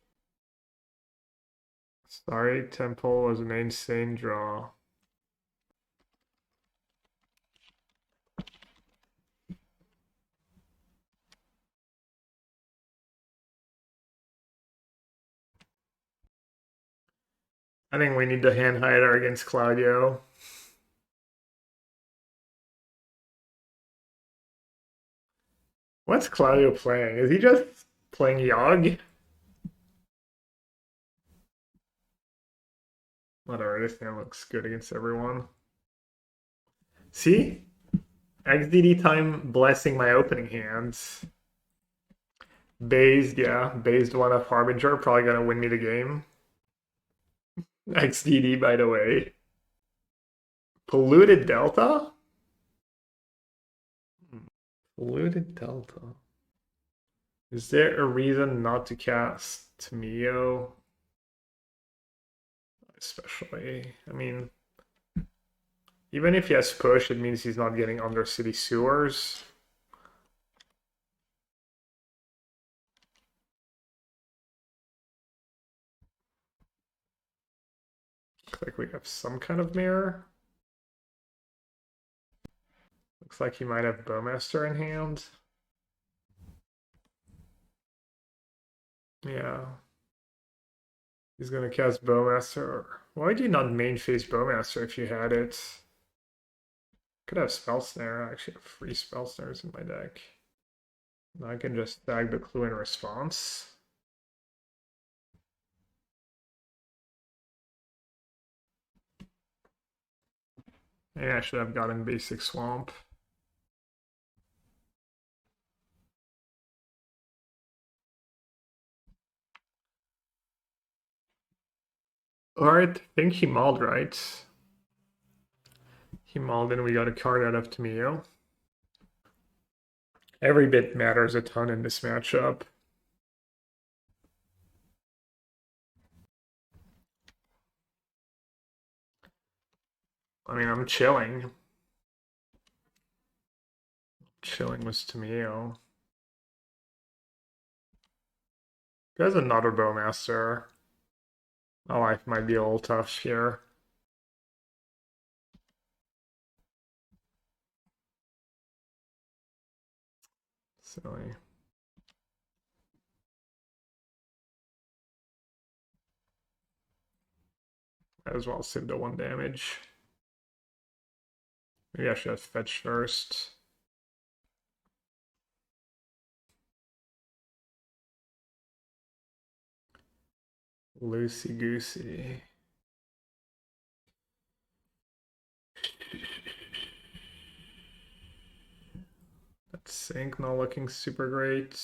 Sorry, Temple was an insane draw. I think we need to hand hider against Claudio. What's Claudio playing? Is he just playing Yogg? Whatever, this thing looks good against everyone. See? XDD time blessing my opening hands. Based, yeah. Based one of Harbinger, probably gonna win me the game. XDD, by the way. Polluted Delta? Polluted Delta. Is there a reason not to cast Tamiyo? Especially, I mean, even if he has push, it means he's not getting Undercity Sewers. Looks like we have some kind of mirror. Looks like he might have Bowmaster in hand. Yeah. He's gonna cast Bowmaster. Why would you not main face Bowmaster if you had it? Could have Spell Snare. I actually have 3 Spell Snares in my deck. Now I can just tag the clue in response. Maybe I should have gotten basic Swamp. Alright, I think he mauled, right? He mauled and we got a card out of Tamiyo. Every bit matters a ton in this matchup. I mean, I'm chilling. Chilling with Tamiyo. There's another Bowmaster. My life might be a little tough here. Silly. Might as well save the 1 damage. Maybe I should have fetched first. Loosey goosey. That sync not looking super great.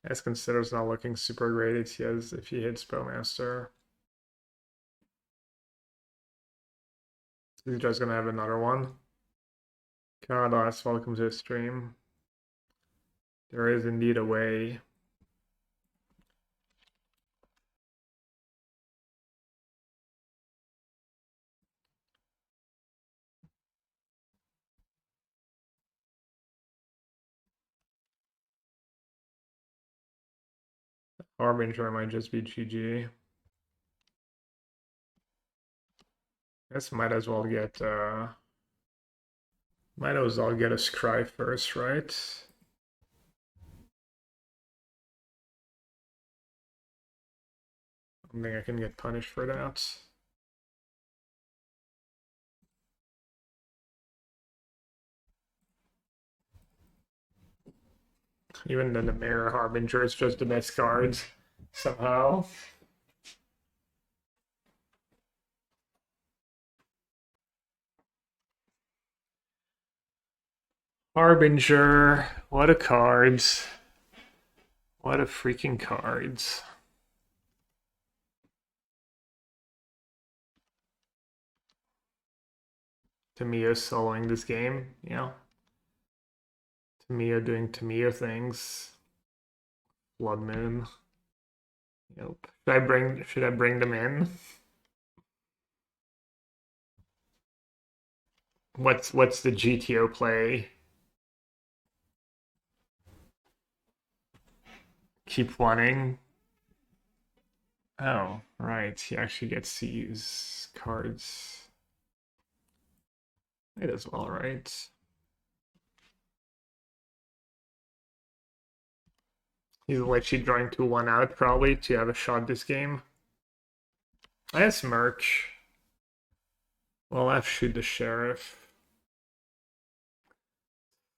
As considers not looking super great if he hits Bowmaster. He's just gonna have another one. Carlos, welcome to the stream. There is indeed a way. Harbinger might just be GG. Guess might as well get a scry first, right? I don't think I can get punished for that. Even the Dimir Harbinger is just the best card somehow. Harbinger, what a cards. What a freaking cards. Tamiyo soloing this game, yeah. Tamiyo doing Tamiyo things. Blood Moon. Yep. Should I bring them in? What's the GTO play? Keep wanting. Oh, right. He actually gets to use cards. Might as well, right? He's literally drawing 2-1 out probably to have a shot this game. I guess Merc. Well, I'll have to shoot the sheriff.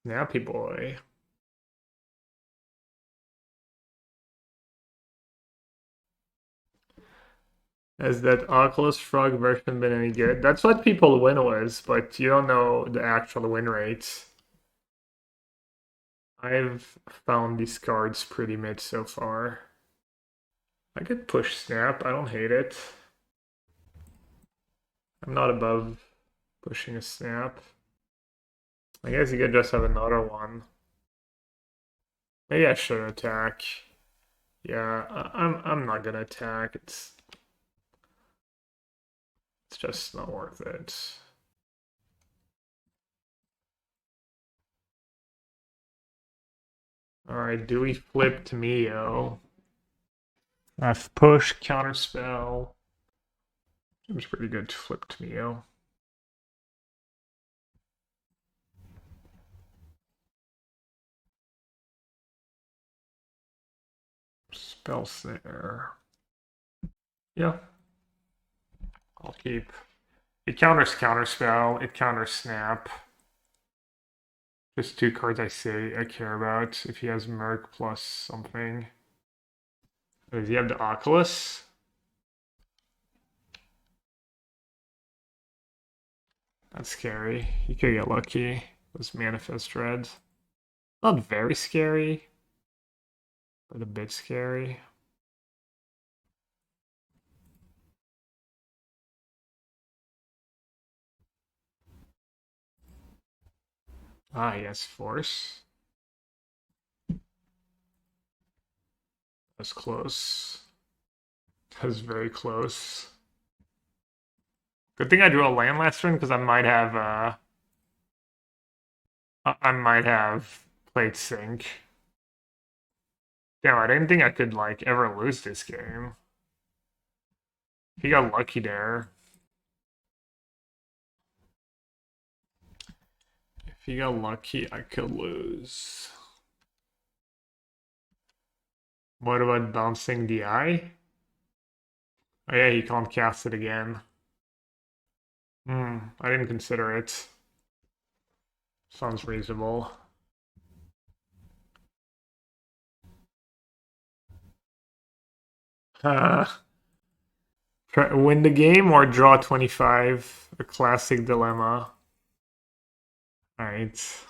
Snappy boy. Has that Oculus Frog version been any good? That's what people win with, but you don't know the actual win rates. I've found these cards pretty mid so far. I could push Snap, I don't hate it. I'm not above pushing a Snap. I guess you could just have another one. Maybe I should attack. Yeah, I'm not gonna attack. It's just not worth it. Alright, do we flip Tamiyo? I've pushed Counterspell. Seems pretty good to flip Tamiyo. Spell Snare. Yeah. I'll keep. It counters Counterspell, it counters Snap. Just two cards I care about. If he has Merc plus something. Does he have the Oculus? That's scary. He could get lucky. Those Manifest Dread. Not very scary, but a bit scary. Ah, yes, Force. That's close. That's very close. Good thing I drew a land last turn because I might have played Sync. Damn, I didn't think I could like ever lose this game. He got lucky there. If he got lucky, I could lose. What about bouncing DI? Oh yeah, he can't cast it again. I didn't consider it. Sounds reasonable. Win the game or draw 25? A classic dilemma. Alright.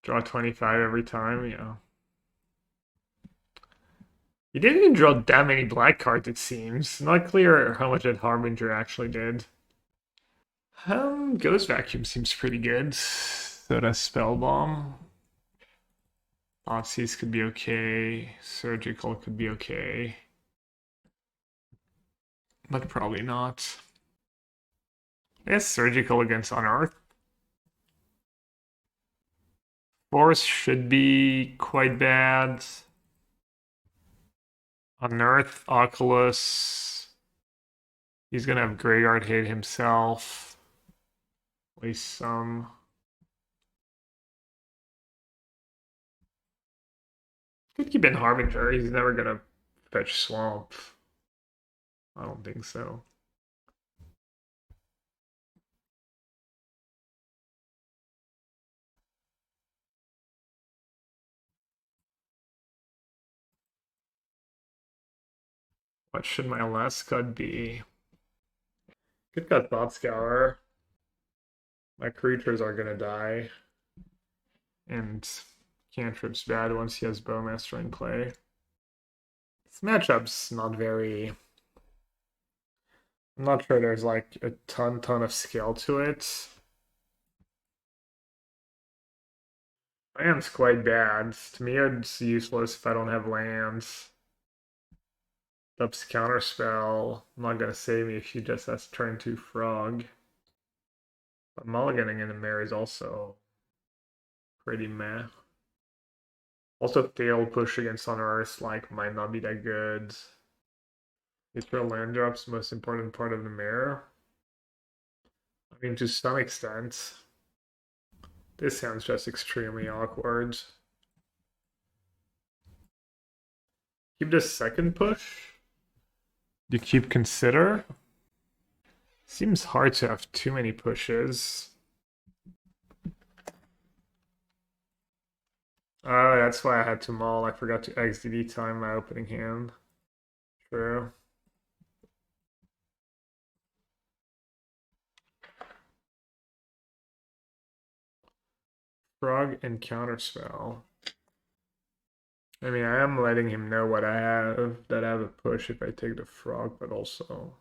Draw 25 every time, yeah. He didn't even draw that many black cards, it seems. Not clear how much that Harbinger actually did. Ghost Vacuum seems pretty good. So does Spellbomb. Thoughtseize could be okay. Surgical could be okay. But probably not. I guess Surgical against Unearth. Force should be quite bad. Unearth, Oculus. He's gonna have Graveyard hate himself. Waste some. Could keep in Harbinger. He's never gonna fetch Swamp. I don't think so. What should my last cut be? Could cut Thought Scour. My creatures are gonna die. And Cantrip's bad once he has Bowmaster in play. This matchup's not very... I'm not sure there's like a ton of skill to it. Land's quite bad. To me, it's useless if I don't have lands. Ups Counterspell. Not gonna save me if she just has turn 2 Frog. But mulliganing in the mirror is also pretty meh. Also, fail push against Unearth like might not be that good. Neutral land drops, most important part of the mirror. I mean, to some extent. This sounds just extremely awkward. Keep the second push. Do you keep consider? Seems hard to have too many pushes. Oh, that's why I had to maul. I forgot to XDD time my opening hand. True. Frog and Counterspell. I mean, I am letting him know what I have, that I have a push if I take the Frog, but also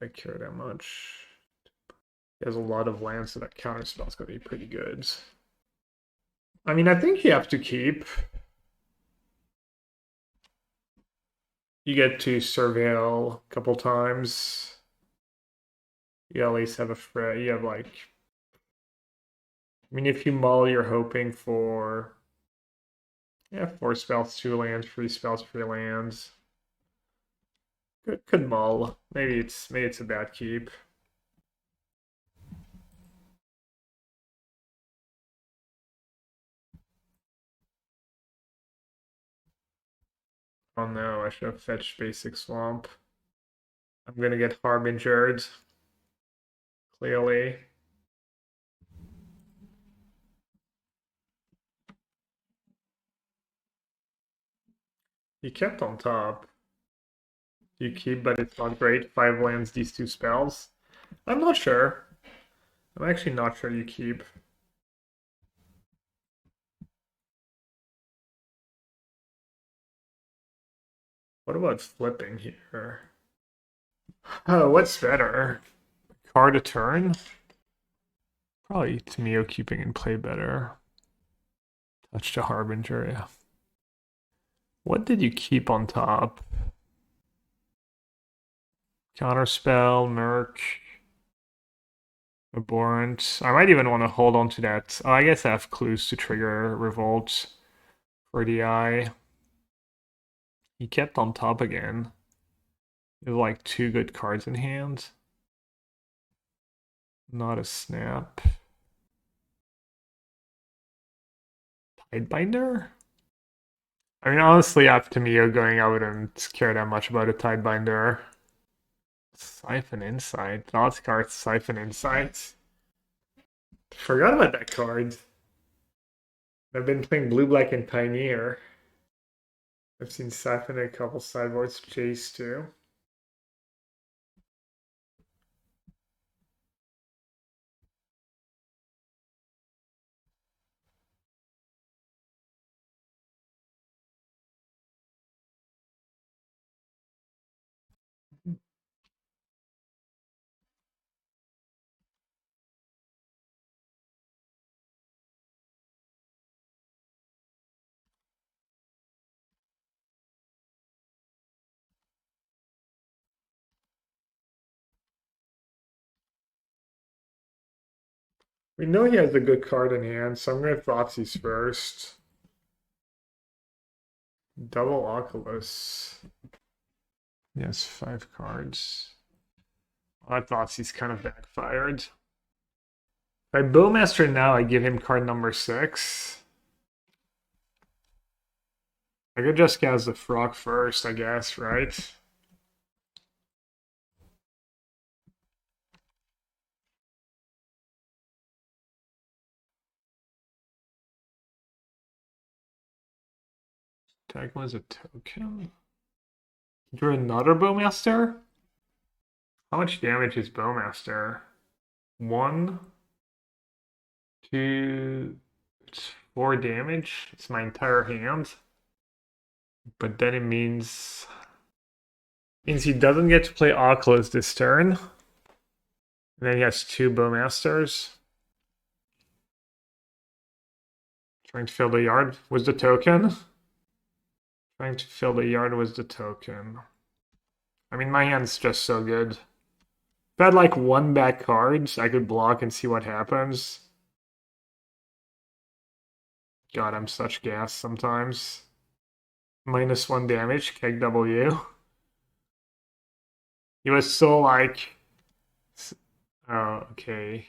I care that much. He has a lot of lands, so that Counterspell's gonna be pretty good. I mean, I think you have to keep. You get to surveil a couple times. You at least have a threat. You have like... I mean, if you mull, you're hoping for... Yeah, 4 spells, 2 lands, 3 spells, 3 lands. Could mull. Maybe it's a bad keep. Oh no, I should have fetched basic swamp. I'm gonna get Harbingered. Clearly. You kept on top. You keep, but it's not great. 5 lands, these 2 spells. I'm not sure. I'm actually not sure you keep. What about flipping here? Oh, what's better? Card a turn? Probably Tamiyo keeping in play better. Touch to Harbinger, yeah. What did you keep on top? Counterspell, Murk, Abhorrent. I might even want to hold on to that. Oh, I guess I have clues to trigger Revolt for the eye. He kept on top again. He has like 2 good cards in hand. Not a snap. Tidebinder? I mean, honestly, after Tamiyo going, I wouldn't care that much about a Tidebinder. Siphon Insight. Thought Scour, Siphon Insight. Forgot about that card. I've been playing Blue, Black, and Pioneer. I've seen Siphon a couple sideboards, Chase too. We know he has a good card in hand, so I'm going to Thoughtseize first. Double Oculus. Yes, 5 cards. Well, I thought he's kind of backfired. If I Bowmaster now, I give him card number 6. I could just cast the Frog first, I guess, right? Tag was a token. Drew another Bowmaster? How much damage is Bowmaster? 1, 2, it's 4 damage. It's my entire hand. But then it means he doesn't get to play Oculus this turn. And then he has 2 Bowmasters. Trying to fill the yard was the token. Trying to fill the yard was the token. I mean, my hand's just so good. If I had like 1 back cards, I could block and see what happens. God, I'm such gas sometimes. -1 damage, keg W. He was still like... Oh, okay.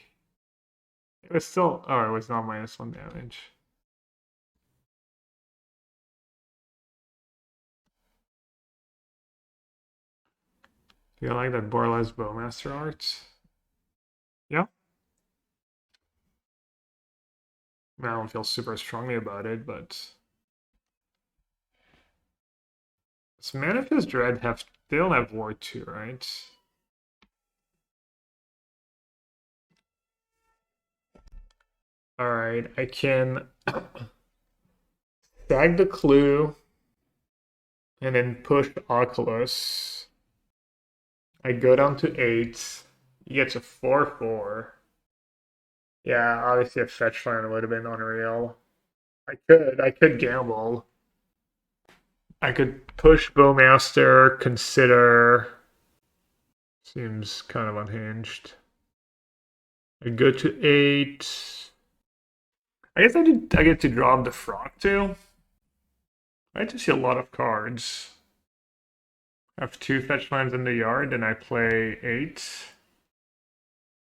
It was still... Oh, it was not -1 damage. Do you like that Borla's Bowmaster art? Yeah. I don't feel super strongly about it, but... Does Manifest Dread have... They don't have War 2, right? Alright, I can... Tag the Clue... And then push Oculus. I go down to 8. He gets a 4/4. Yeah, obviously a fetch line would have been unreal. I could gamble. I could push Bowmaster, consider. Seems kind of unhinged. I go to 8. I guess I get to drop the Frog too. I get to see a lot of cards. I have 2 fetch lands in the yard, and I play 8.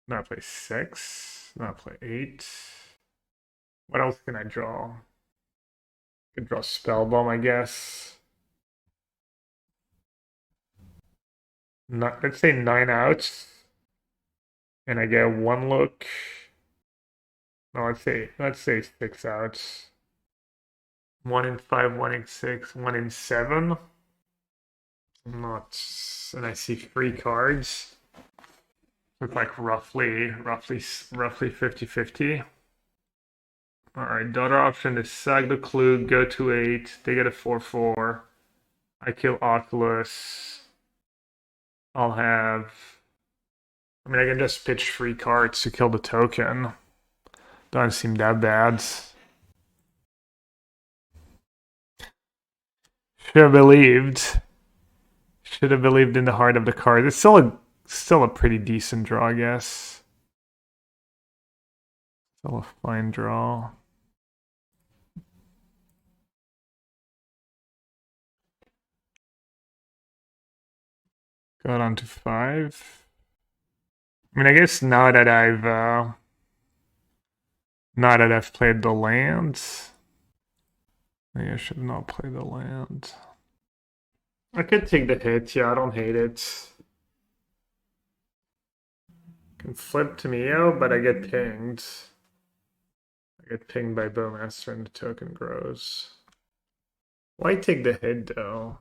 Now I play 6. Now I play 8. What else can I draw? I could draw Spellbomb, I guess. Let's say 9 outs. And I get 1 look. No, let's say 6 outs. 1 in 5, 1 in 6, 1 in 7. Not, and I see 3 cards. Look like roughly 50-50. Alright, the other option is sag the Clue, go to 8, they get a 4/4. I kill Oculus. I'll have... I mean, I can just pitch 3 cards to kill the token. Doesn't seem that bad. Should have believed. Should have believed in the heart of the card. It's still a pretty decent draw, I guess. Still a fine draw. Got on to 5. I mean, I guess now that I've played the land, maybe I should not play the land. I could take the hit, yeah, I don't hate it. Can flip Tamiyo, but I get pinged. I get pinged by Bowmaster and the token grows. Why take the hit though?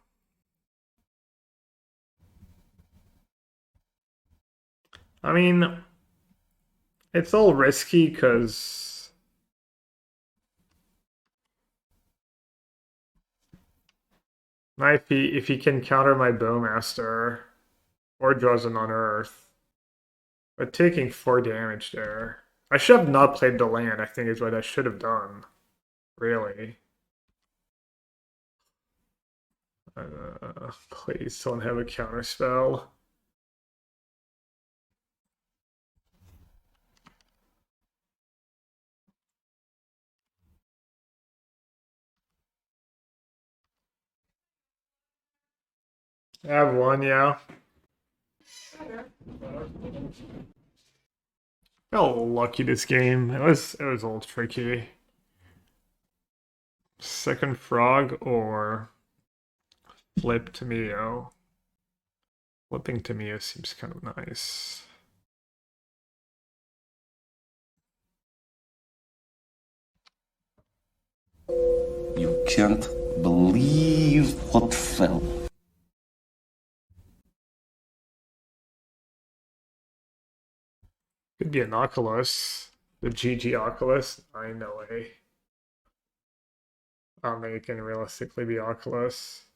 I mean, it's all risky because if he can counter my Bowmaster or draws an Unearth. But taking 4 damage there. I should have not played the land, I think is what I should have done. Really. Please don't have a counterspell. I have one, yeah. Felt a little lucky this game. It was a little tricky. Second frog or flip Tamiyo. Flipping Tamiyo seems kind of nice. You can't believe what fell. Could be an Oculus. The GG Oculus. I know way. I don't think it can realistically be Oculus.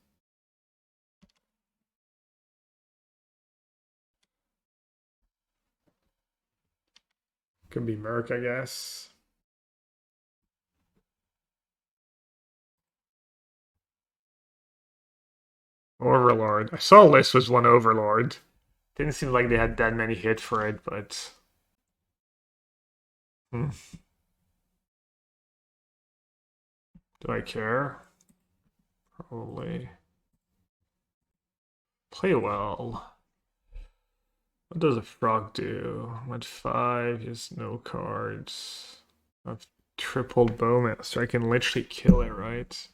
Could be Merc, I guess. Overlord. I saw a list was one Overlord. Didn't seem like they had that many hits for it, but... Do I care? Probably. Play well. What does a frog do? I'm at 5, he has no cards. I've tripled Bowmaster. I can literally kill it, right?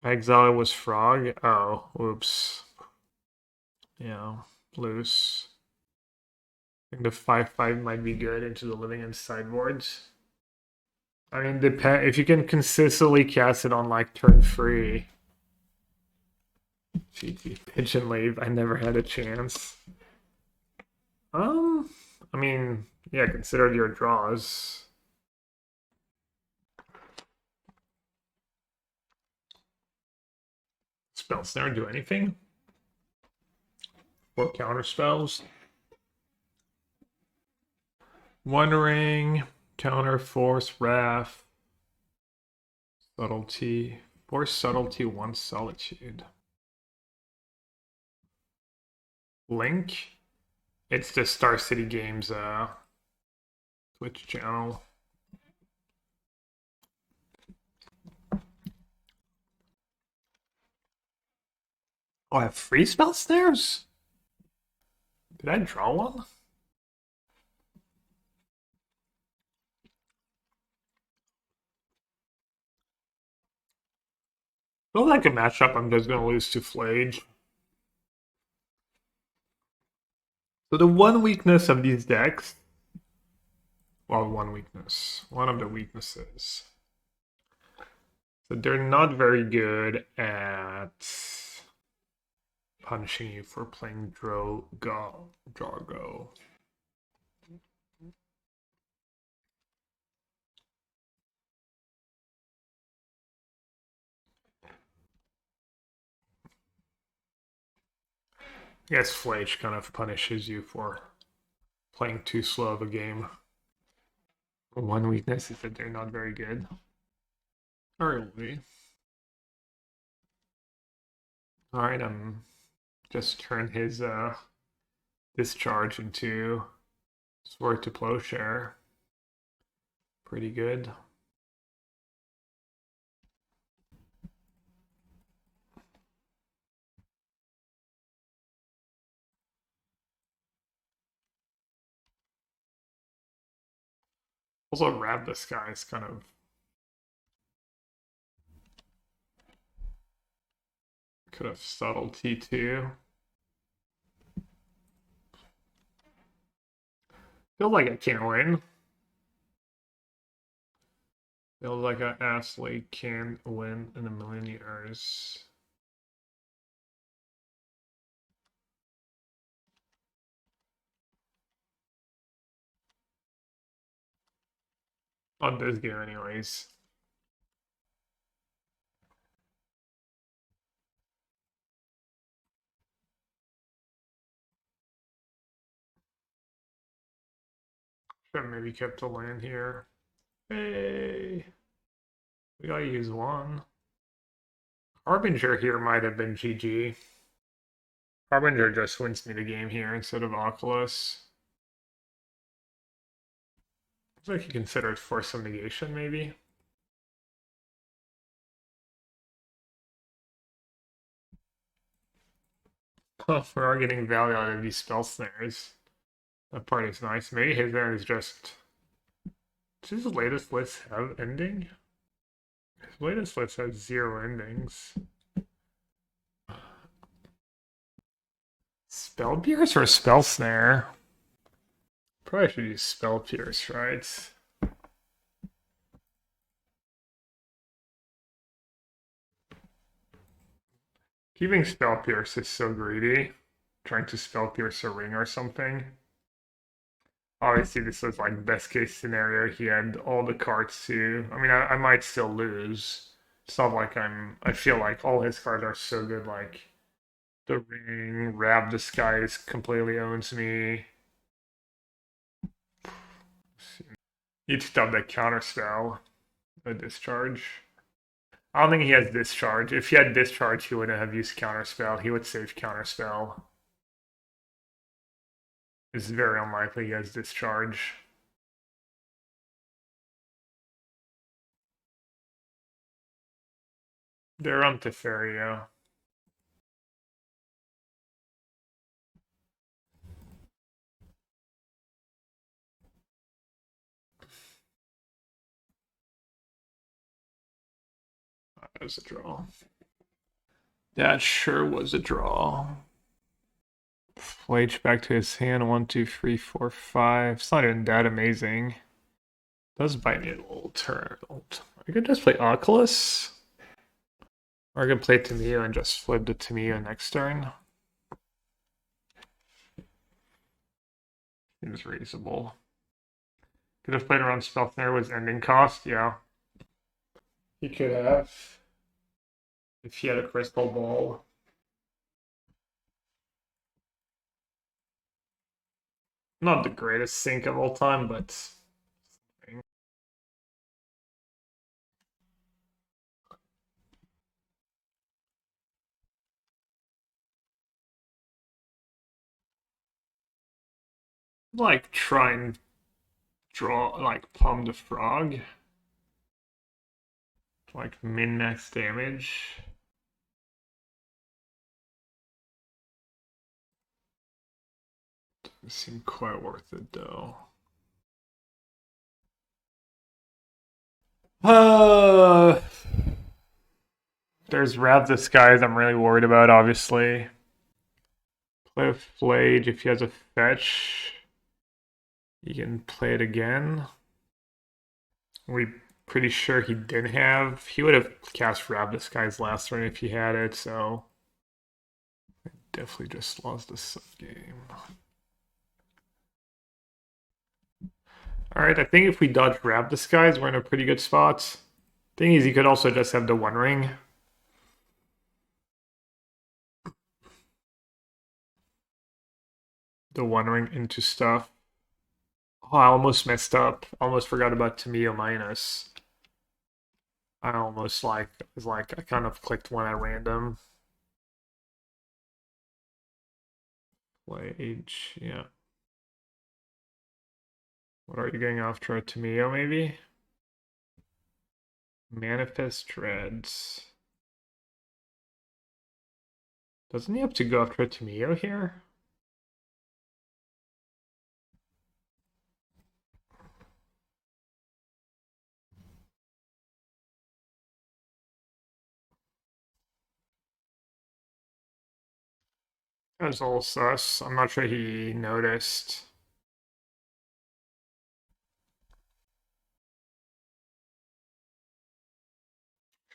Exile was frog? Oh, oops. Yeah, loose. I think the 5/5 might be good into the living and sideboards. I mean, if you can consistently cast it on like turn 3. GG Pigeon Leave, I never had a chance. I mean, yeah, consider your draws. Spell Snare do anything? Or counterspells? One ring, counter force, wrath, subtlety, force subtlety, one solitude. Link? It's the Star City Games Twitch channel. Oh, I have free spell snares? Did I draw one? Feels like a matchup I'm just gonna lose to Flage. So the one weakness of these decks, well, one of the weaknesses. So they're not very good at punishing you for playing Jargo. I guess Flage kind of punishes you for playing too slow of a game. One weakness is that they're not very good early. Alright, just turn his discharge into Sword to Plowshare. Pretty good. Also, Wrap the Sky is kind of... Could have Subtlety too. Feels like I can't win. Feels like I absolutely can't win in a million years. On this game anyways. Should have maybe kept a land here. Hey! We gotta use one. Harbinger here might have been GG. Harbinger just wins me the game here instead of Oculus. Looks like you considered Force of Negation, maybe. We are getting value out of these spell snares. That part is nice. Maybe his end is just. Does his latest list have ending? His latest list has 0 endings. Spell Pierce or Spell Snare? Probably should use Spell Pierce, right? Keeping Spell Pierce is so greedy. Trying to Spell Pierce a ring or something. Obviously, this was like best case scenario. He had all the cards too. I mean, I might still lose. It's not like I feel like all his cards are so good. Like the ring, Rab Disguise completely owns me. He'd stub that Counterspell. A discharge. I don't think he has discharge. If he had discharge, he wouldn't have used Counterspell. He would save Counterspell. It's very unlikely he has discharge. They're on Teferio. That was a draw. That sure was a draw. Flage back to his hand. 1, 2, 3, 4, 5. It's not even that amazing. Does bite me a little turn. I could just play Oculus. Or I could play Tamiyo and just flip to Tamiyo next turn. Seems reasonable. Could have played around Spell Snare with ending cost, yeah. He could have. If he had a crystal ball. Not the greatest sync of all time, but like try and draw like Palm the Frog. Like min-max damage. Doesn't seem quite worth it though. There's Rav Disguise I'm really worried about, obviously. Play a Flage if he has a fetch. You can play it again. We're pretty sure he didn't have. He would have cast Rav Disguise last turn if he had it, so I definitely just lost this game. Alright, I think if we dodge Rav Disguise, we're in a pretty good spot. Thing is, you could also just have the One Ring. The One Ring into stuff. Oh, I almost messed up. Almost forgot about Tamiyo minus. I almost I kind of clicked one at random. Flage, yeah. What are you going after? A Tamiyo, maybe? Manifest Dreads. Doesn't he have to go after a Tamiyo here? That's all sus. I'm not sure he noticed.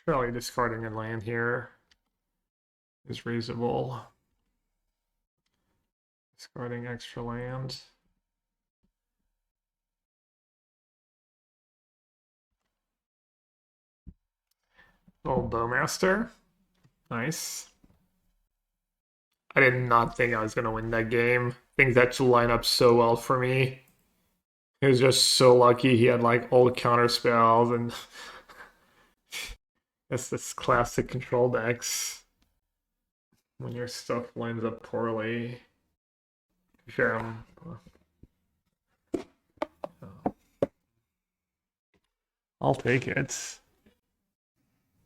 Surely discarding a land here is reasonable. Discarding extra land. Old Bowmaster. Nice. I did not think I was going to win that game. I think that should line up so well for me. He was just so lucky he had like all the counter spells and it's this classic control decks. When your stuff lines up poorly. Sure. I'll take it.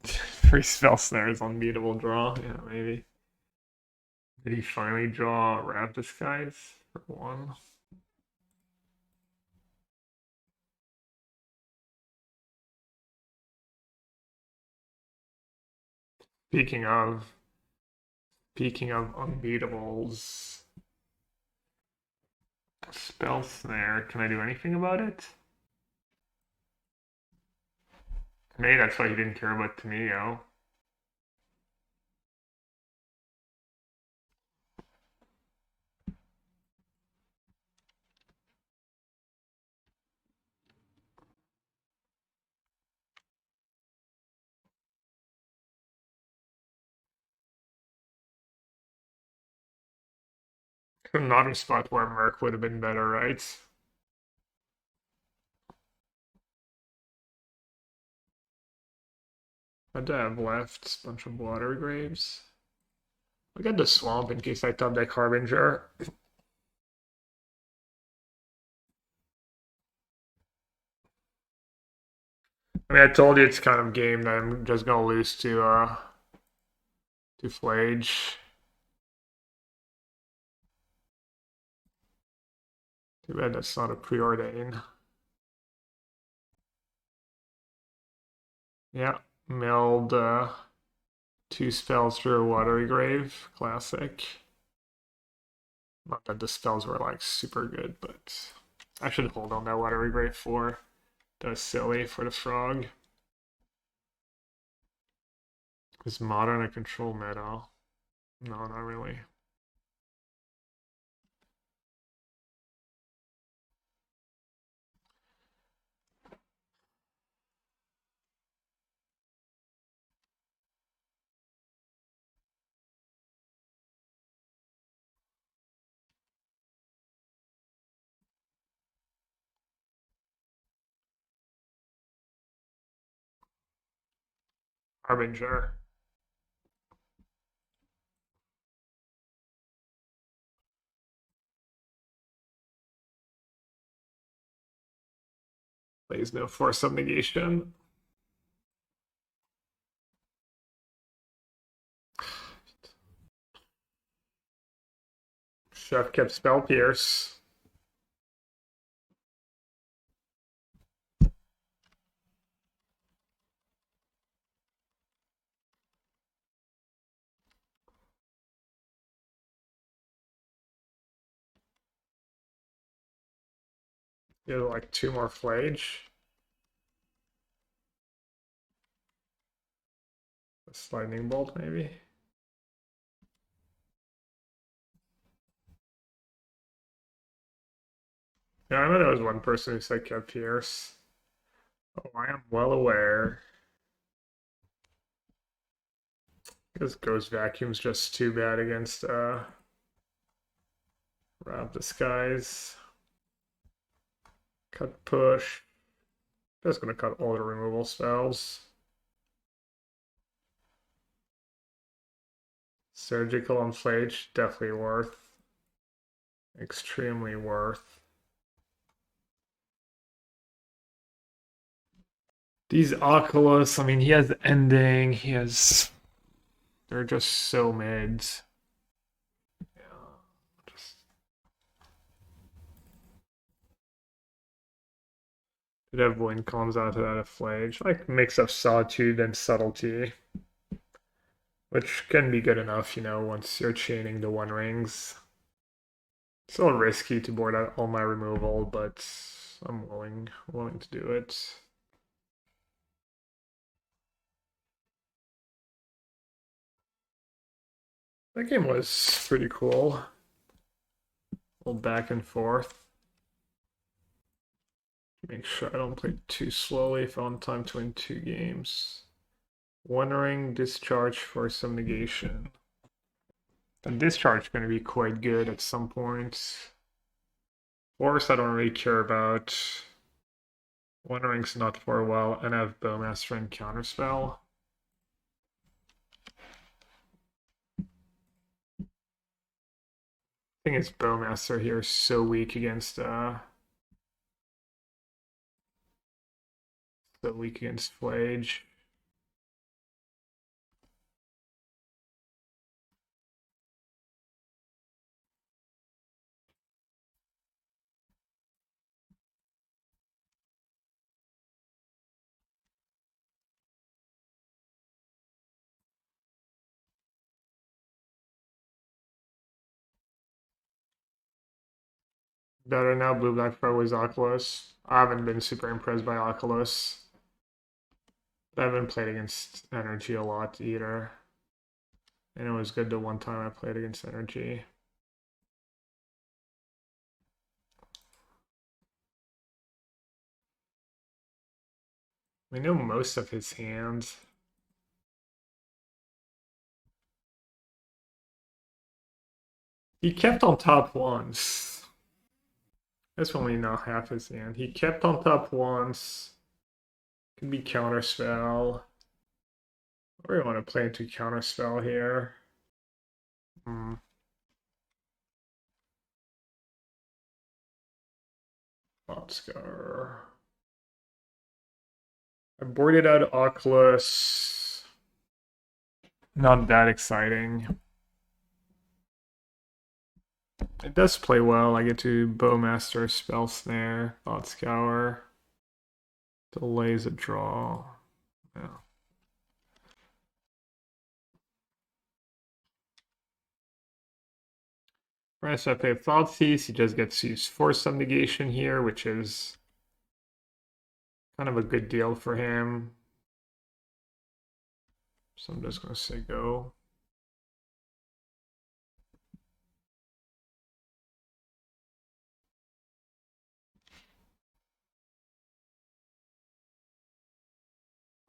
Free Spell Snare is unbeatable draw. Yeah, maybe. Did he finally draw Wrath Disguise for 1? Speaking of unbeatables, Spell Snare, can I do anything about it? Maybe that's why he didn't care about Tamiyo. Not a spot where Merc would have been better, right? What do I have left? Bunch of Watery Graves. I got the Swamp in case I top deck Harbinger. I mean, I told you it's kind of game that I'm just gonna lose to Flage. Too bad that's not a preordain. Yeah, milled 2 spells through a Watery Grave, classic. Not that the spells were like super good, but I should hold on that Watery Grave for the silly for the frog. Is Modern a control meta? No, not really. Harbinger. Plays no Force of Negation. Chef kept Spell Pierce. Yeah, like 2 more Flage. A Lightning Bolt, maybe. Yeah, I know there was one person who said kept Pierce. Oh, I am well aware. Because Ghost Vacuum's just too bad against Rob Disguise. Cut push. Just gonna cut all the removal spells. Surgical on Flage, definitely worth. Extremely worth. These Oculus, I mean, he has Ending, he has... They're just so mids. Yeah, just... Could have Wind comes out of that a Flage. Like, mix of Solitude and Subtlety. Which can be good enough, you know, once you're chaining the One Rings. Still risky to board out all my removal, but I'm willing to do it. That game was pretty cool. A little back and forth. Make sure I don't play too slowly if I want time to win 2 games. One Ring, Discharge for some negation. The Discharge is going to be quite good at some point. Force I don't really care about. One Ring's not for a while, and I have Bowmaster and Counterspell. Thing is, Bowmaster here is so weak against Flage. Better now, blue black for was Oculus. I haven't been super impressed by Oculus. I haven't played against Energy a lot either. And it was good the one time I played against Energy. We know most of his hands. He kept on top once. That's when we know half his hand. He kept on top once. Could be Counterspell. Or we want to play into Counterspell here. Thought Scour. I boarded out Oculus. Not that exciting. It does play well. I get to Bowmaster, Spell Snare, Thought Scour. Delays a draw. Yeah. First, I play Thoughtseize. He just gets to use Force of Negation here, which is kind of a good deal for him. So I'm just going to say go.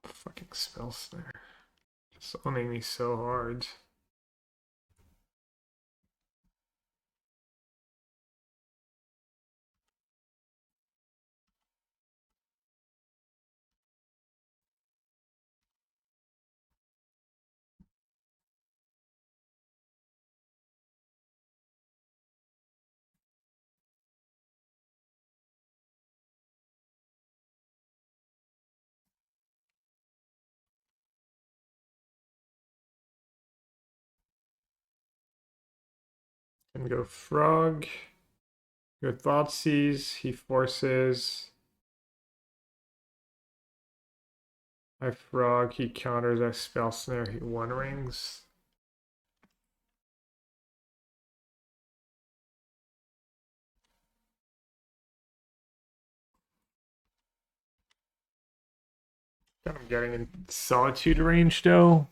Fucking Spell Snare. It's owning me so hard. Can go Frog. Go Thoughtseize. He forces. I Frog. He counters. I Spell Snare. He One Rings. I'm getting in Solitude range though.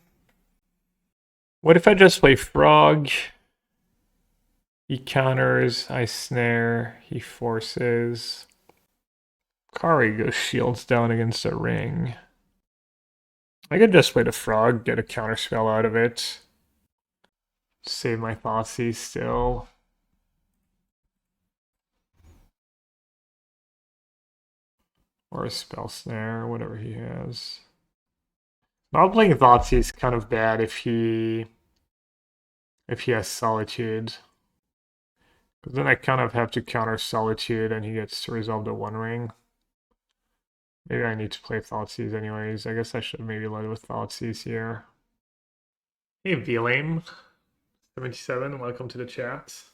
What if I just play Frog? He counters, I snare, he forces. Kari goes shields down against a ring. I could just play the Frog, get a counterspell out of it. Save my Thoughtseize still. Or a Spell Snare, whatever he has. Not playing Thoughtseize is kind of bad if he has Solitude. Because then I kind of have to counter Solitude and he gets to resolve the One Ring. Maybe I need to play Thoughtseize anyways. I guess I should maybe lead with Thoughtseize here. Hey VLame77, welcome to the chat.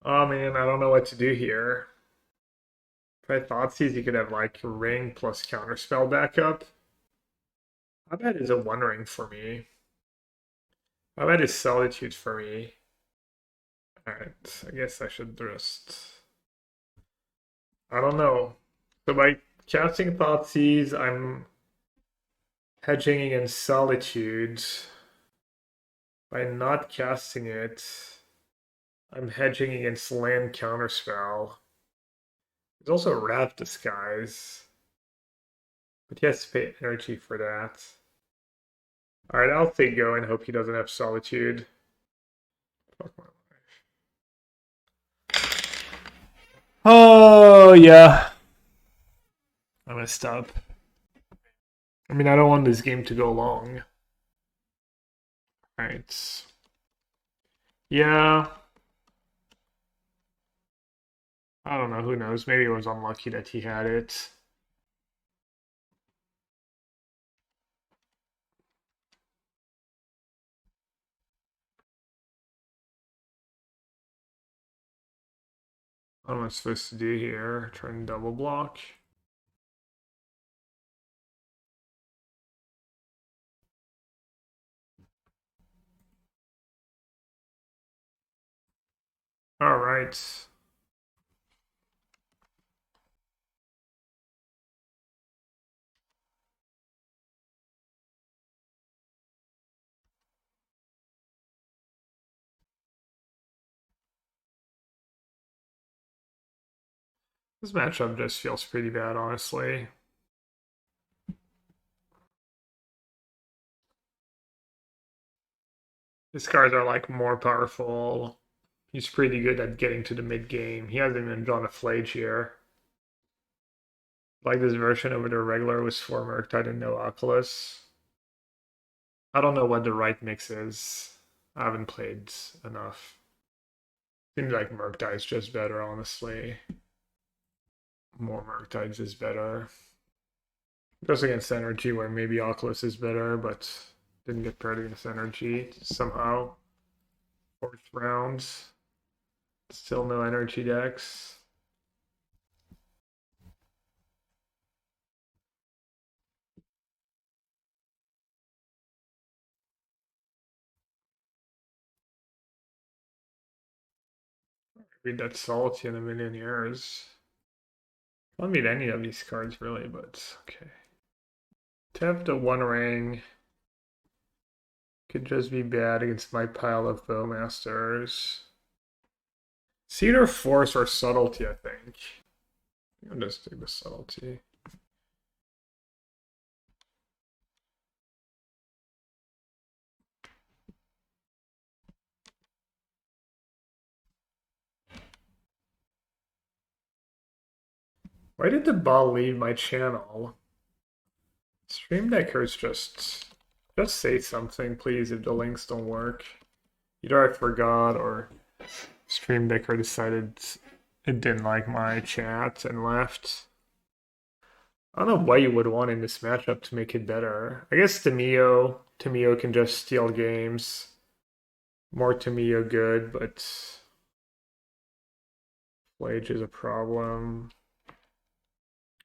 Oh man, I don't know what to do here. If I Thoughtseize, you could have like Ring plus Counterspell backup. How bad is a One Ring for me? How bad is Solitude for me? Alright, I guess I should just... I don't know. So by casting Thoughtseize, I'm hedging against Solitude. By not casting it, I'm hedging against land Counterspell. There's also Wrath Disguise. But he has to pay energy for that. Alright, I'll say go and hope he doesn't have Solitude. Fuck my life. Oh, yeah. I'm gonna stop. I mean, I don't want this game to go long. Alright. Yeah. I don't know, who knows? Maybe it was unlucky that he had it. What am I supposed to do here? Try and double block. right. This matchup just feels pretty bad, honestly. These cards are like more powerful. He's pretty good at getting to the mid game. He hasn't even drawn a Flage here. Like this version over the regular with 4 Murktide and no Oculus. I don't know what the right mix is. I haven't played enough. Seems like Murktide's just better, honestly. More Murktides is better. Just against Energy, where maybe Oculus is better, but didn't get paired against Energy somehow. Fourth round. Still no Energy decks. Read that Salty in a million years. I don't need any of these cards really, but okay. Tap the One Ring. Could just be bad against my pile of Bowmasters. It's either Force or Subtlety, I think. I'll just take the Subtlety. Why did the ball leave my channel? Stream Deckers just say something, please, if the links don't work. Either I forgot or Stream Decker decided it didn't like my chat and left. I don't know what you would want in this matchup to make it better. I guess Tamiyo can just steal games. More Tamiyo good, but Flage is a problem.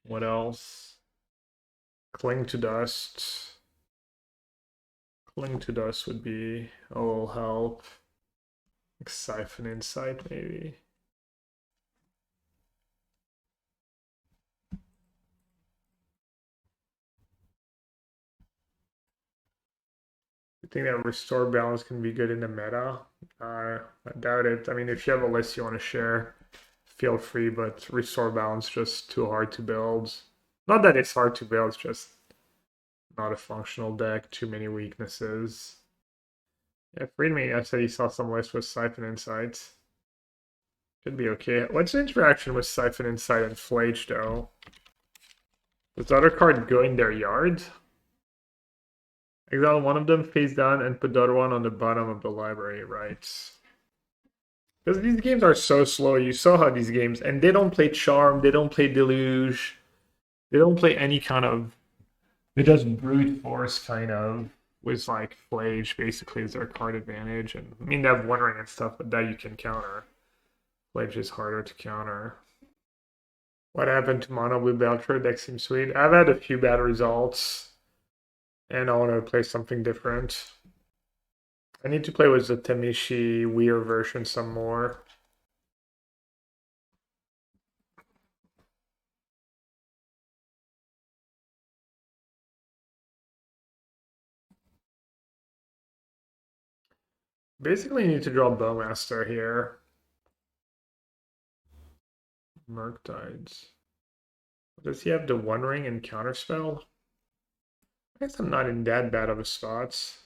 What else? Cling to Dust. Cling to Dust would be a little help. Like Siphon Insight, maybe. I think that Restore Balance can be good in the meta. I doubt it. I mean, if you have a list you want to share, feel free, but Restore Balance just too hard to build. Not that it's hard to build, it's just not a functional deck, too many weaknesses. Yeah, Freedme, I said he saw some list with Siphon Insight. Should be okay. What's the interaction with Siphon Insight and Flage, though? Does the other card go in their yard? Exile one of them face down and put the other one on the bottom of the library, right? Because these games are so slow. You saw how these games, and they don't play Charm, they don't play Deluge, they don't play any kind of, they just brute force kind of, with like Flage basically is their card advantage. And I mean, they have One Ring and stuff, but that you can counter. Flage is harder to counter. What happened to Mono Blue Belcher? Deck seems sweet. I've had a few bad results. And I want to play something different. I need to play with the Tamishi Weir version some more. Basically, you need to draw Bowmaster here. Murktides. Does he have the One Ring and Counterspell? I guess I'm not in that bad of a spot.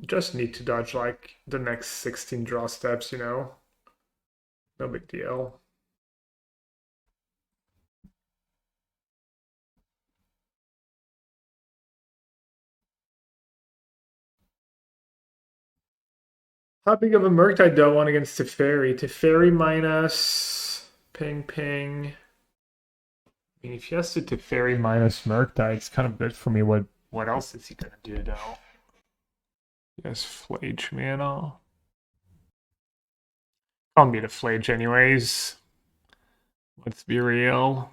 Just need to dodge like the next 16 draw steps, you know? No big deal. How big of a Murktide do I want against Teferi? Teferi minus ping ping. I mean, if he has to Teferi minus Murktide, it's kind of good for me. What else is he gonna do though? He has Flage mana. Can't beat a Flage anyways. Let's be real.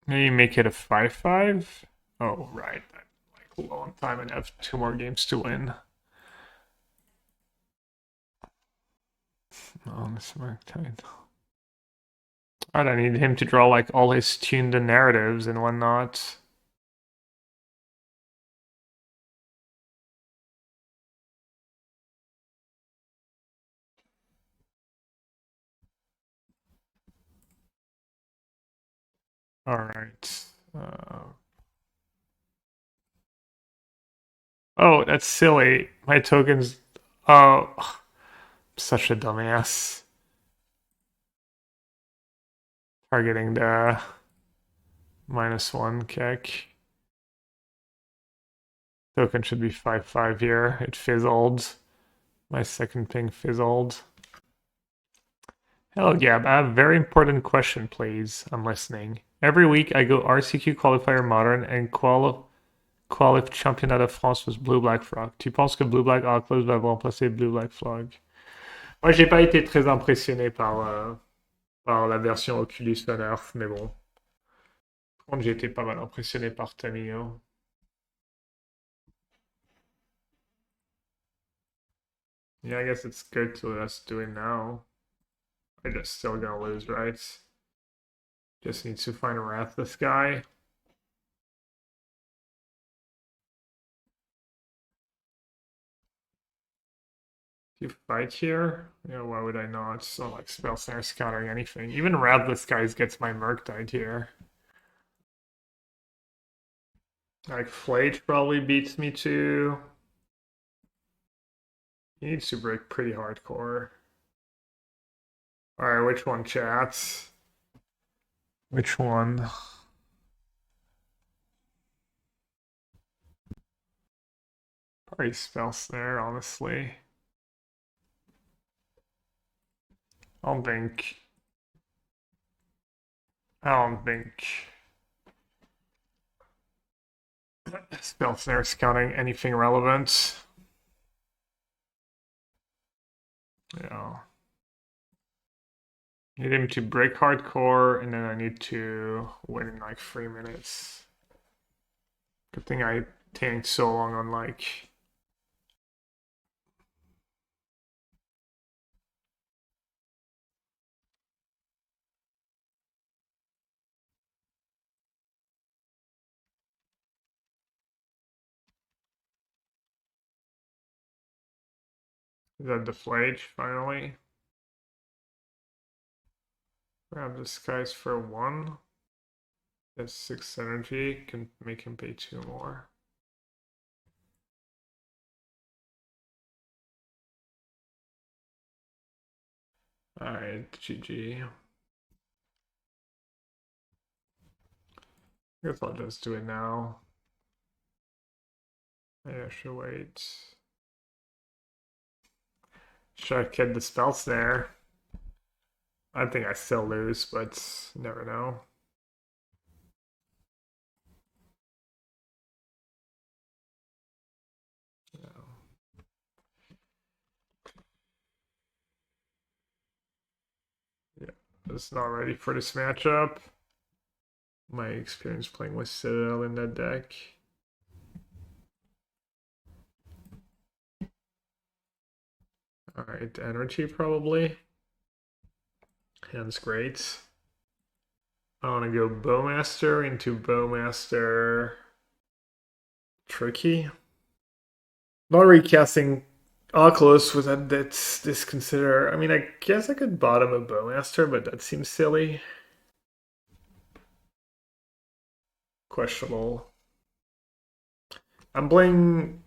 Maybe make it a 5-5? Oh, right. I'm like low on time and have 2 more games to win. Oh, this Murktide. Alright, I need him to draw like all his tuned narratives and whatnot. Alright. Oh, that's silly. My tokens. Oh, such a dumbass. Targeting the -1 kick. Token should be 5-5 here. It fizzled. My second ping fizzled. Hello, Gab. I have a very important question, please. I'm listening. Every week I go RCQ Qualifier Modern and Qualif Championnat de France with Blue-Black Frog. Tu penses que Blue-Black Oculus va remplacer Blue-Black Frog? Moi, j'ai pas été très impressionné par la version Oculus Unearth, mais bon. Par contre, j'ai été pas mal impressionné par Tamiyo. Yeah, I guess it's good to us do it now. I just still gonna lose, right? Just need to find a Wrathless guy. You fight here? Yeah, why would I not? It's not like Spell Snare countering anything. Even Wrathless guys gets my Murktide here. Like Flage probably beats me too. He needs to break pretty hardcore. Alright, which one, chats? Which one? Probably Spell Snare, honestly. I don't think Spell Snare is counting anything relevant. Yeah. Need him to break hardcore, and then I need to win in like 3 minutes. Good thing I tanked so long on like... Is that the Flage, finally? Grab this guy's for 1. That's 6 energy, can make him pay 2 more. Alright, GG. I guess I'll just do it now. Maybe I should wait. Should I get the Spell Snare? I think I still lose, but never know. Yeah, just not ready for this matchup. My experience playing with Citadel in that deck. Alright, energy probably. Hand's great. I want to go Bowmaster into Bowmaster. Tricky. Not recasting Oculus was that's disconsider. I mean, I guess I could bottom a Bowmaster, but that seems silly. Questionable. I'm playing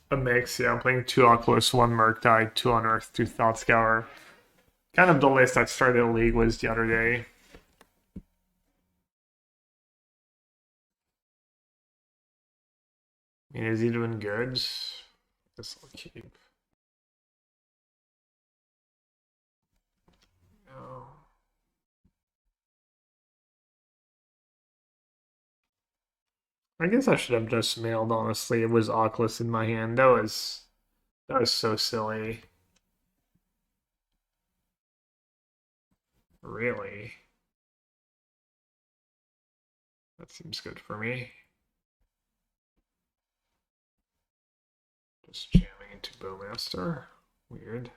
a mix, yeah. I'm playing 2 Oculus, 1 Murktide, 2 Unearth, 2 Thought Scour. Kind of the list I started the league was the other day. I mean, is he doing good? Guess I'll keep. No. I guess I should have just mailed, honestly. It was Oculus in my hand. That was so silly. Really? That seems good for me. Just jamming into Bowmaster. Weird.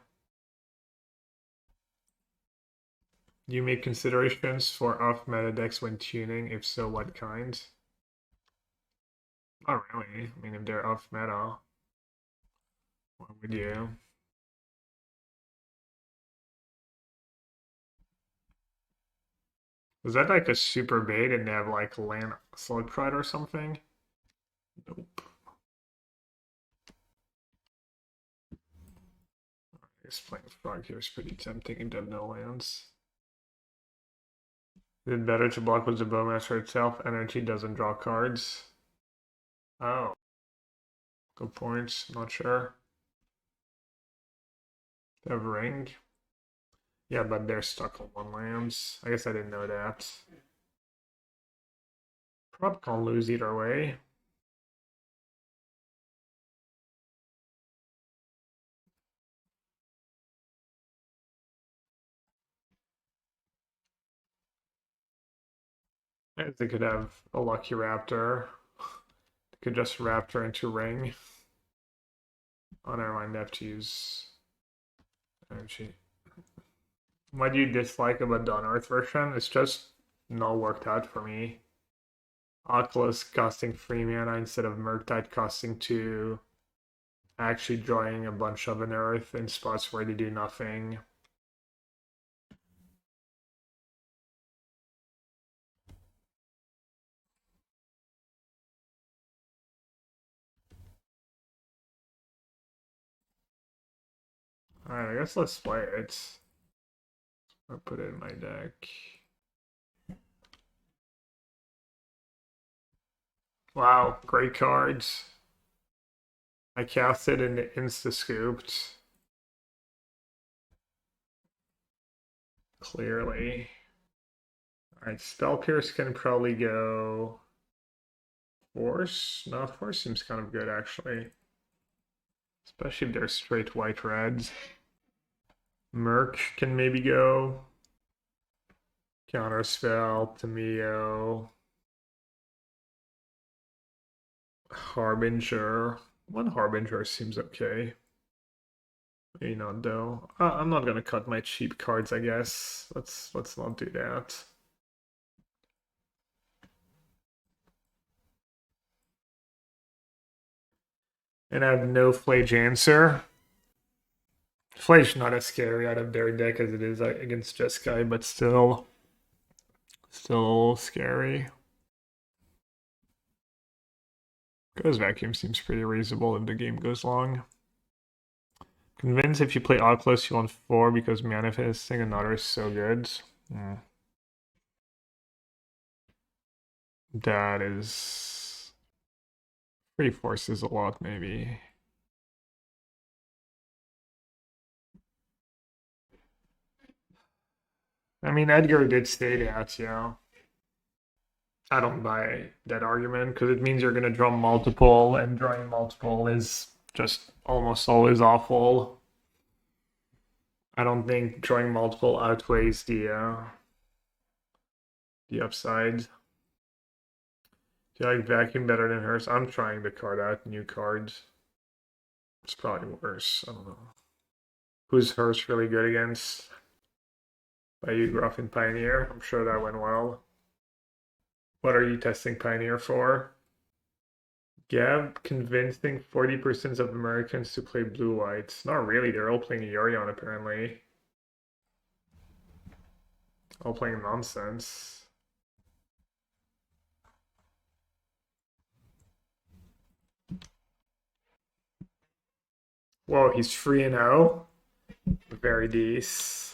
Do you make considerations for off-meta decks when tuning? If so, what kind? Not really. I mean, if they're off-meta, what would you? Was that like a super bait and they have like land Slugpride or something? Nope. I guess playing Frog here is pretty tempting if they have no lands. Is it better to block with the Bowmaster itself? Energy doesn't draw cards. Oh. Good points. Not sure. They have ring. Yeah, but they're stuck on 1 lands. I guess I didn't know that. Probably can't lose either way. They could have a Lucky Raptor. They could just Raptor into ring. Oh, never mind, they have to use energy. What do you dislike about the Unearth version? It's just not worked out for me. Oculus costing 3 mana instead of Murktide costing 2. Actually drawing a bunch of Unearth in spots where they do nothing. Alright, I guess let's play it. I'll put it in my deck. Wow, great cards. I cast it and insta-scooped. Clearly. Alright, Spell Pierce can probably go Force. No, Force seems kind of good actually. Especially if they're straight white reds. Merc can maybe go. Counterspell, Tamiyo. Harbinger. 1 Harbinger seems okay. Maybe not though. I'm not gonna cut my cheap cards, I guess. Let's not do that. And I have no Flage answer. Flage not as scary out of their deck as it is against Jeskai, but still a little scary. Goes Vacuum seems pretty reasonable if the game goes long. Convinced if you play Oculus you want 4 because manifesting another is so good. That is 3 forces a lot maybe. I mean, Edgar did say that, yeah. I don't buy that argument because it means you're going to draw multiple, and drawing multiple is just almost always awful. I don't think drawing multiple outweighs the upside. Do you like Vacuum better than hers? I'm trying to card out new cards. It's probably worse. I don't know. Who's hers really good against? By you, Gruff and Pioneer. I'm sure that went well. What are you testing Pioneer for? Gab convincing 40% of Americans to play blue-whites. Not really, they're all playing Yorion apparently. All playing nonsense. Whoa, he's 3-0? Very decent.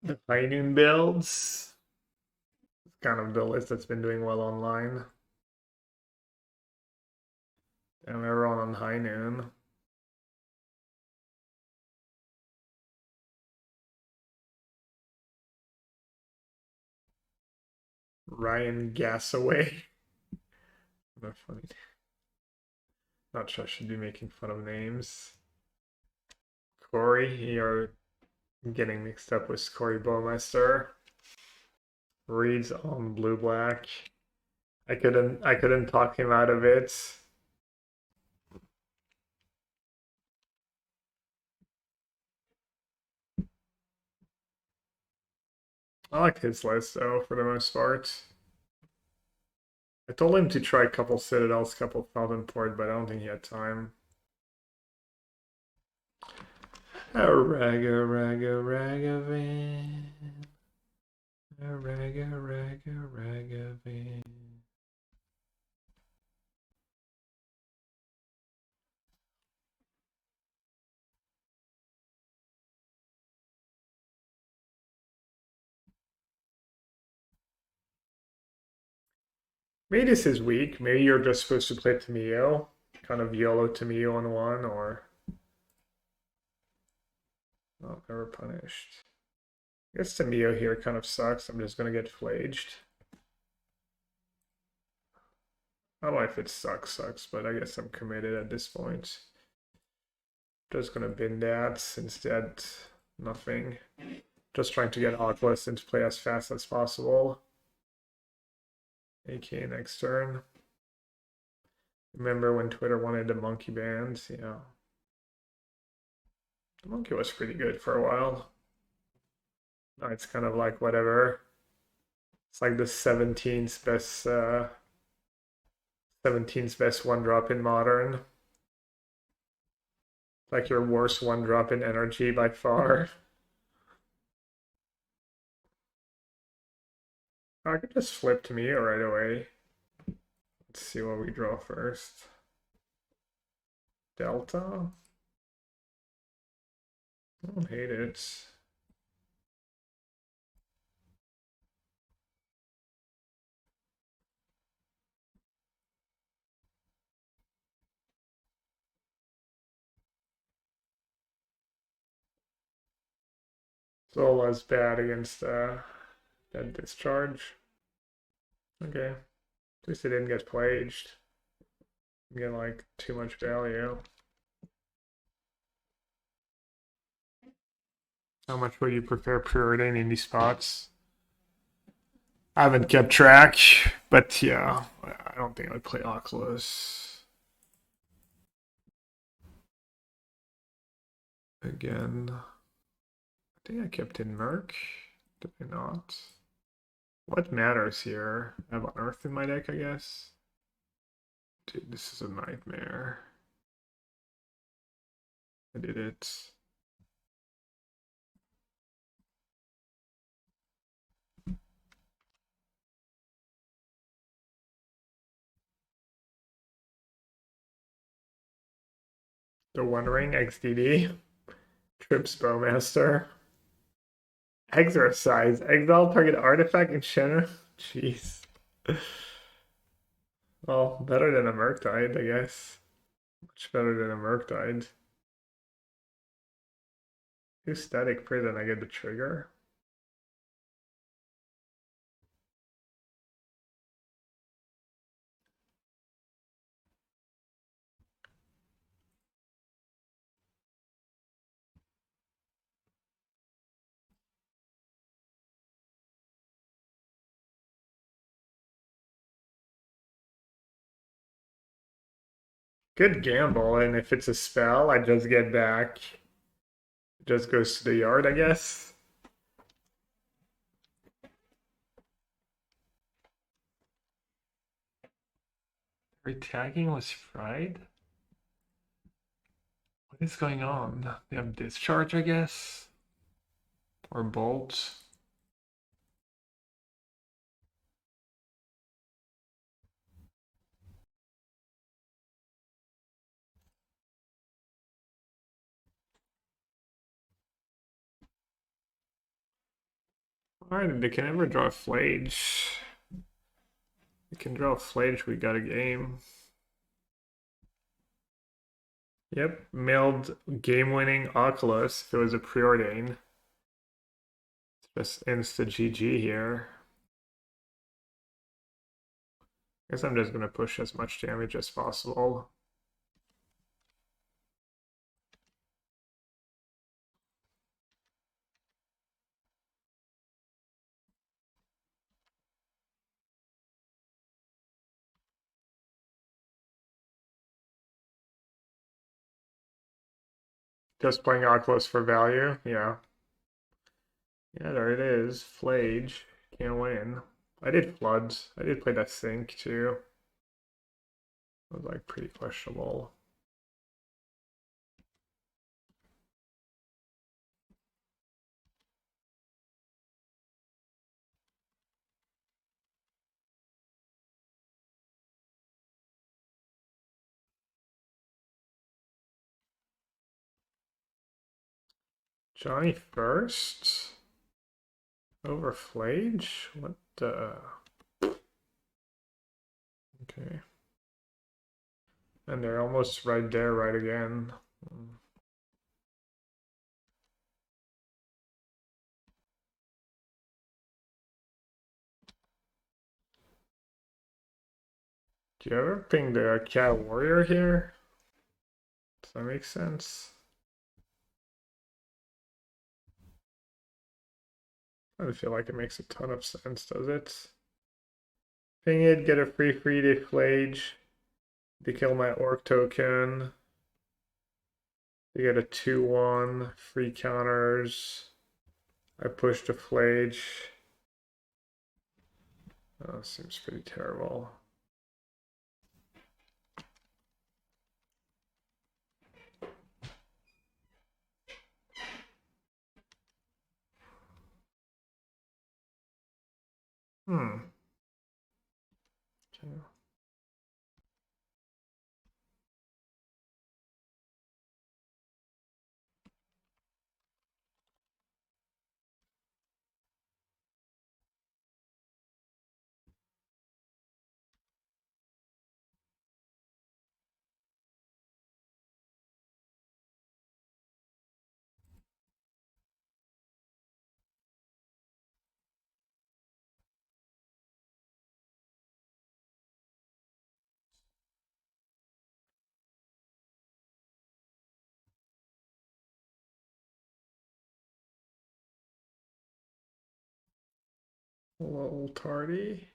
The High Noon builds. It's kind of the list that's been doing well online. And everyone on High Noon. Ryan Gasaway. Not funny. Not sure I should be making fun of names. Corey. You're getting mixed up with Corey Bowmaster. Reads on blue black. I couldn't talk him out of it. I like his list though, for the most part. I told him to try a couple Citadels, couple Fountainport, but I don't think he had time. A ragavan. A ragavan. Maybe this is weak. Maybe you're just supposed to play Tamiyo. Kind of YOLO Tamiyo on one, or... Oh, never punished. I guess Tamiyo here kind of sucks. I'm just gonna get flaged. I don't know if it sucks, but I guess I'm committed at this point. Just gonna bin that. Instead, nothing. Just trying to get Oculus into play as fast as possible. AK next turn. Remember when Twitter wanted the monkey bans? Yeah. The monkey was pretty good for a while. Now it's kind of like whatever. It's like the 17th best one drop in modern. Like your worst one drop in energy by far. I could just flip to me right away. Let's see what we draw first. Delta. I don't hate it. It's all less bad against that discharge. Okay. At least it didn't get plaged. Get like too much value. How much would you prefer preordain in these spots? I haven't kept track, but yeah, I don't think I'd play Oculus. Again, I think I kept in Merc. Did I not? What matters here? I have Unearth in my deck, I guess. Dude, this is a nightmare. I did it. The One Ring XDD. Trips Bowmaster. Exorcise. Exile target artifact and Shanna. Jeez. Well, better than a Murktide, I guess. Much better than a Murktide. Who's Static Prison? I get the trigger. Good gamble, and if it's a spell, I just get back. It just goes to the yard, I guess. Retagging was fried? What is going on? They have discharge, I guess? Or bolt? Alright, they can never draw a Flage. They can draw a Flage, we got a game. Yep, milled game-winning Oculus if it was a preordain. It's just insta GG here. I guess I'm just gonna push as much damage as possible. Just playing Oculus for value, yeah. Yeah, there it is. Flage. Can't win. I did Floods. I did play that Sink too. It was like pretty questionable. Johnny first? Over Flage? What the? Okay. And they're almost right there, right again. Do you ever ping the Cat Warrior here? Does that make sense? I don't feel like it makes a ton of sense, does it? Ping it, get a free to Flage. To kill my Orc token. To get a 2-1, free counters. I push the Flage. Oh, seems pretty terrible. Okay. A little tardy.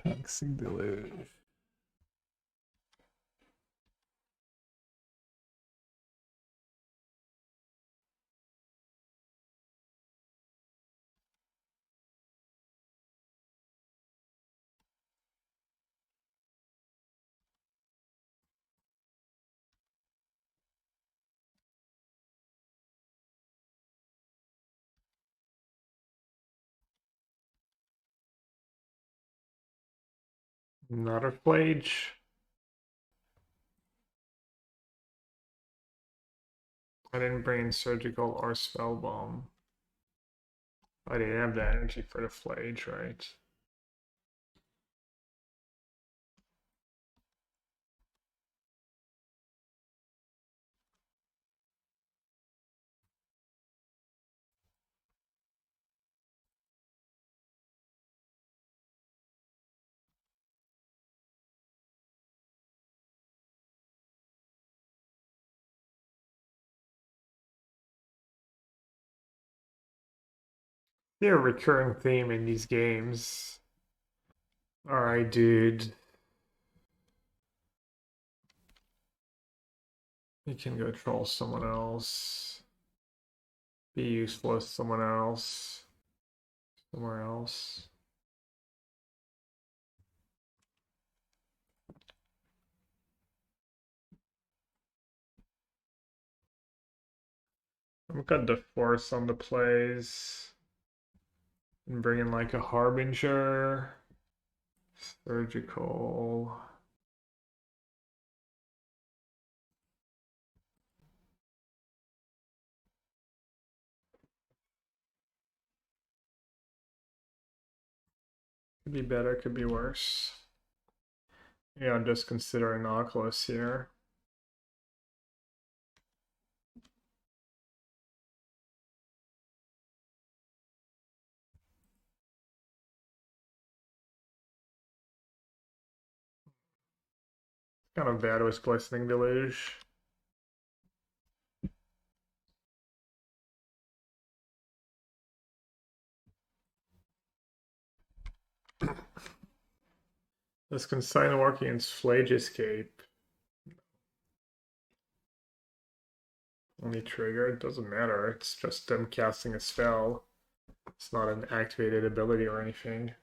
Toxic Deluge. Not a Flage. I didn't bring in Surgical or Spellbomb. I didn't have the energy for the Flage, right? They're a recurring theme in these games. Alright, dude. You can go troll someone else. Be useful as someone else. Somewhere else. I've got the Force on the plays. And bring in like a Harbinger. Surgical. Could be better, could be worse. Yeah, I'm just considering Oculus here. Kind of bad with Glistening Deluge. Does Consign work against Flage Escape? Only trigger, it doesn't matter. It's just them casting a spell. It's not an activated ability or anything.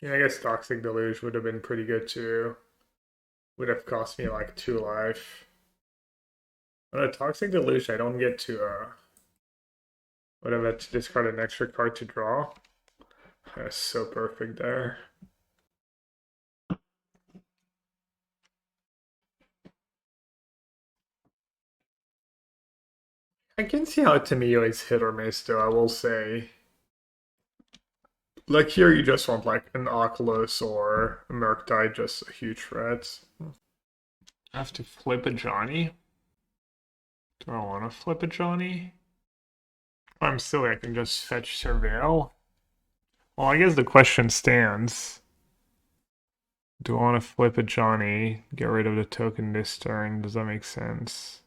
Yeah, I guess Toxic Deluge would have been pretty good too. Would have cost me like 2 life. On a Toxic Deluge, I don't get to would have had to discard an extra card to draw. That's so perfect there. I can see how Tamiyo is hit or miss though, I will say. Like here you just want like an Oculus or a Murktide, just a huge threat. I have to flip a Johnny? Do I want to flip a Johnny? If I'm silly, I can just fetch Surveil. Well, I guess the question stands. Do I want to flip a Johnny, get rid of the token this turn? Does that make sense?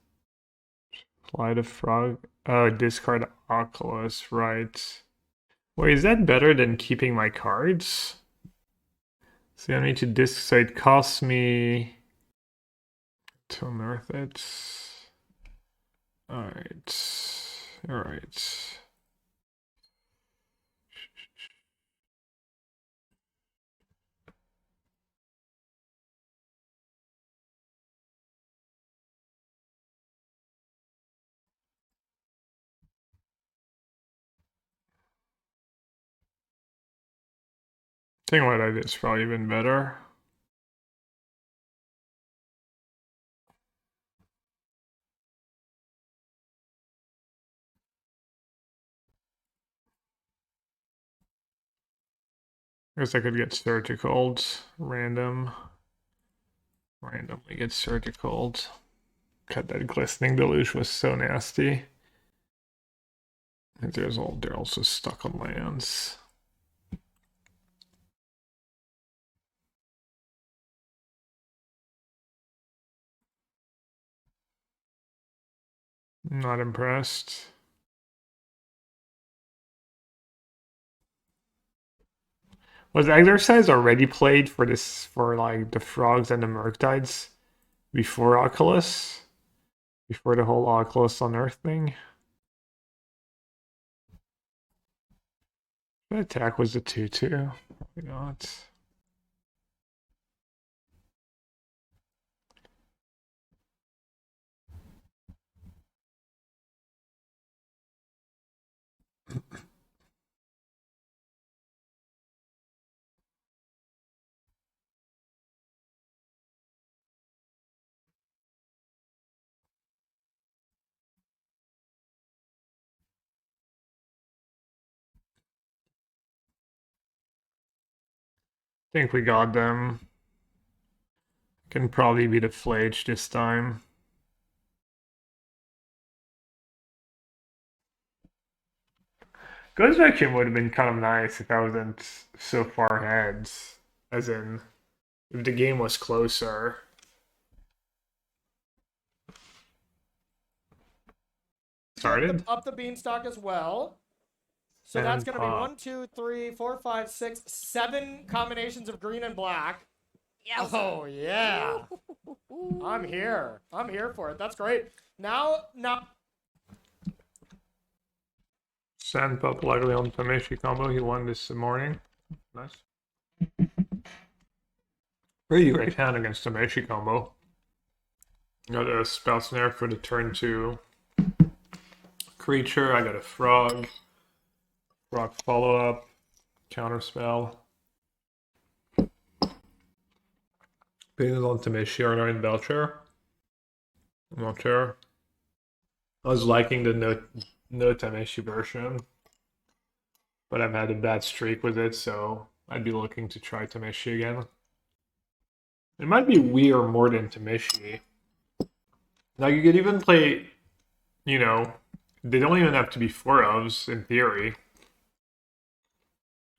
Fly the Frog. Oh, discard Oculus, right. Wait, is that better than keeping my cards? So I need to disc, so it costs me to unearth it. Alright. Thinking what I did is probably even better. I guess I could get surgicaled. Randomly get surgicaled. God, that Glistening Deluge was so nasty. And they're also stuck on lands. Not impressed. Was Exercise already played for this, for like the Frogs and the Murktides before Oculus? Before the whole Oculus Unearth thing? The attack was a 2/2. Probably not. Think we got them. Can probably be the Flage this time. Ghost Vacuum would have been kind of nice if I wasn't so far ahead. As in, if the game was closer. Started? Up the beanstalk as well. So And that's going to be pop. 1, 2, 3, 4, 5, 6, 7 combinations of green and black. Yeah. Oh, yeah. I'm here. I'm here for it. That's great. Now. Sandpup likely on Tamishi combo. He won this morning. Nice. Pretty great hand against Tamishi combo. Got a Spell Snare for the turn 2 creature. I got a Frog. Frog follow up. Counterspell. Being on Tamishi or in Belcher. I'm not sure. I was liking the no Tamishi version, but I've had a bad streak with it, so I'd be looking to try Tamishi again. It might be we or more than Tamishi. Like, you could even play, you know, they don't even have to be 4-ofs in theory.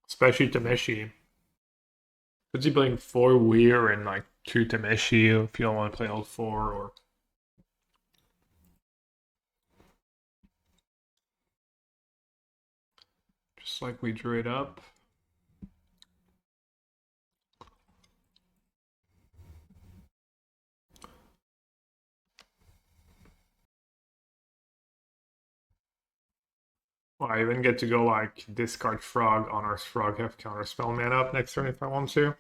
Especially Tamishi. Could you playing 4 Weir and like 2 Tamishi if you don't want to play all 4 or. Just like we drew it up. Well, I even get to go like discard Frog, Honors Frog, have Counterspell mana up next turn if I want to.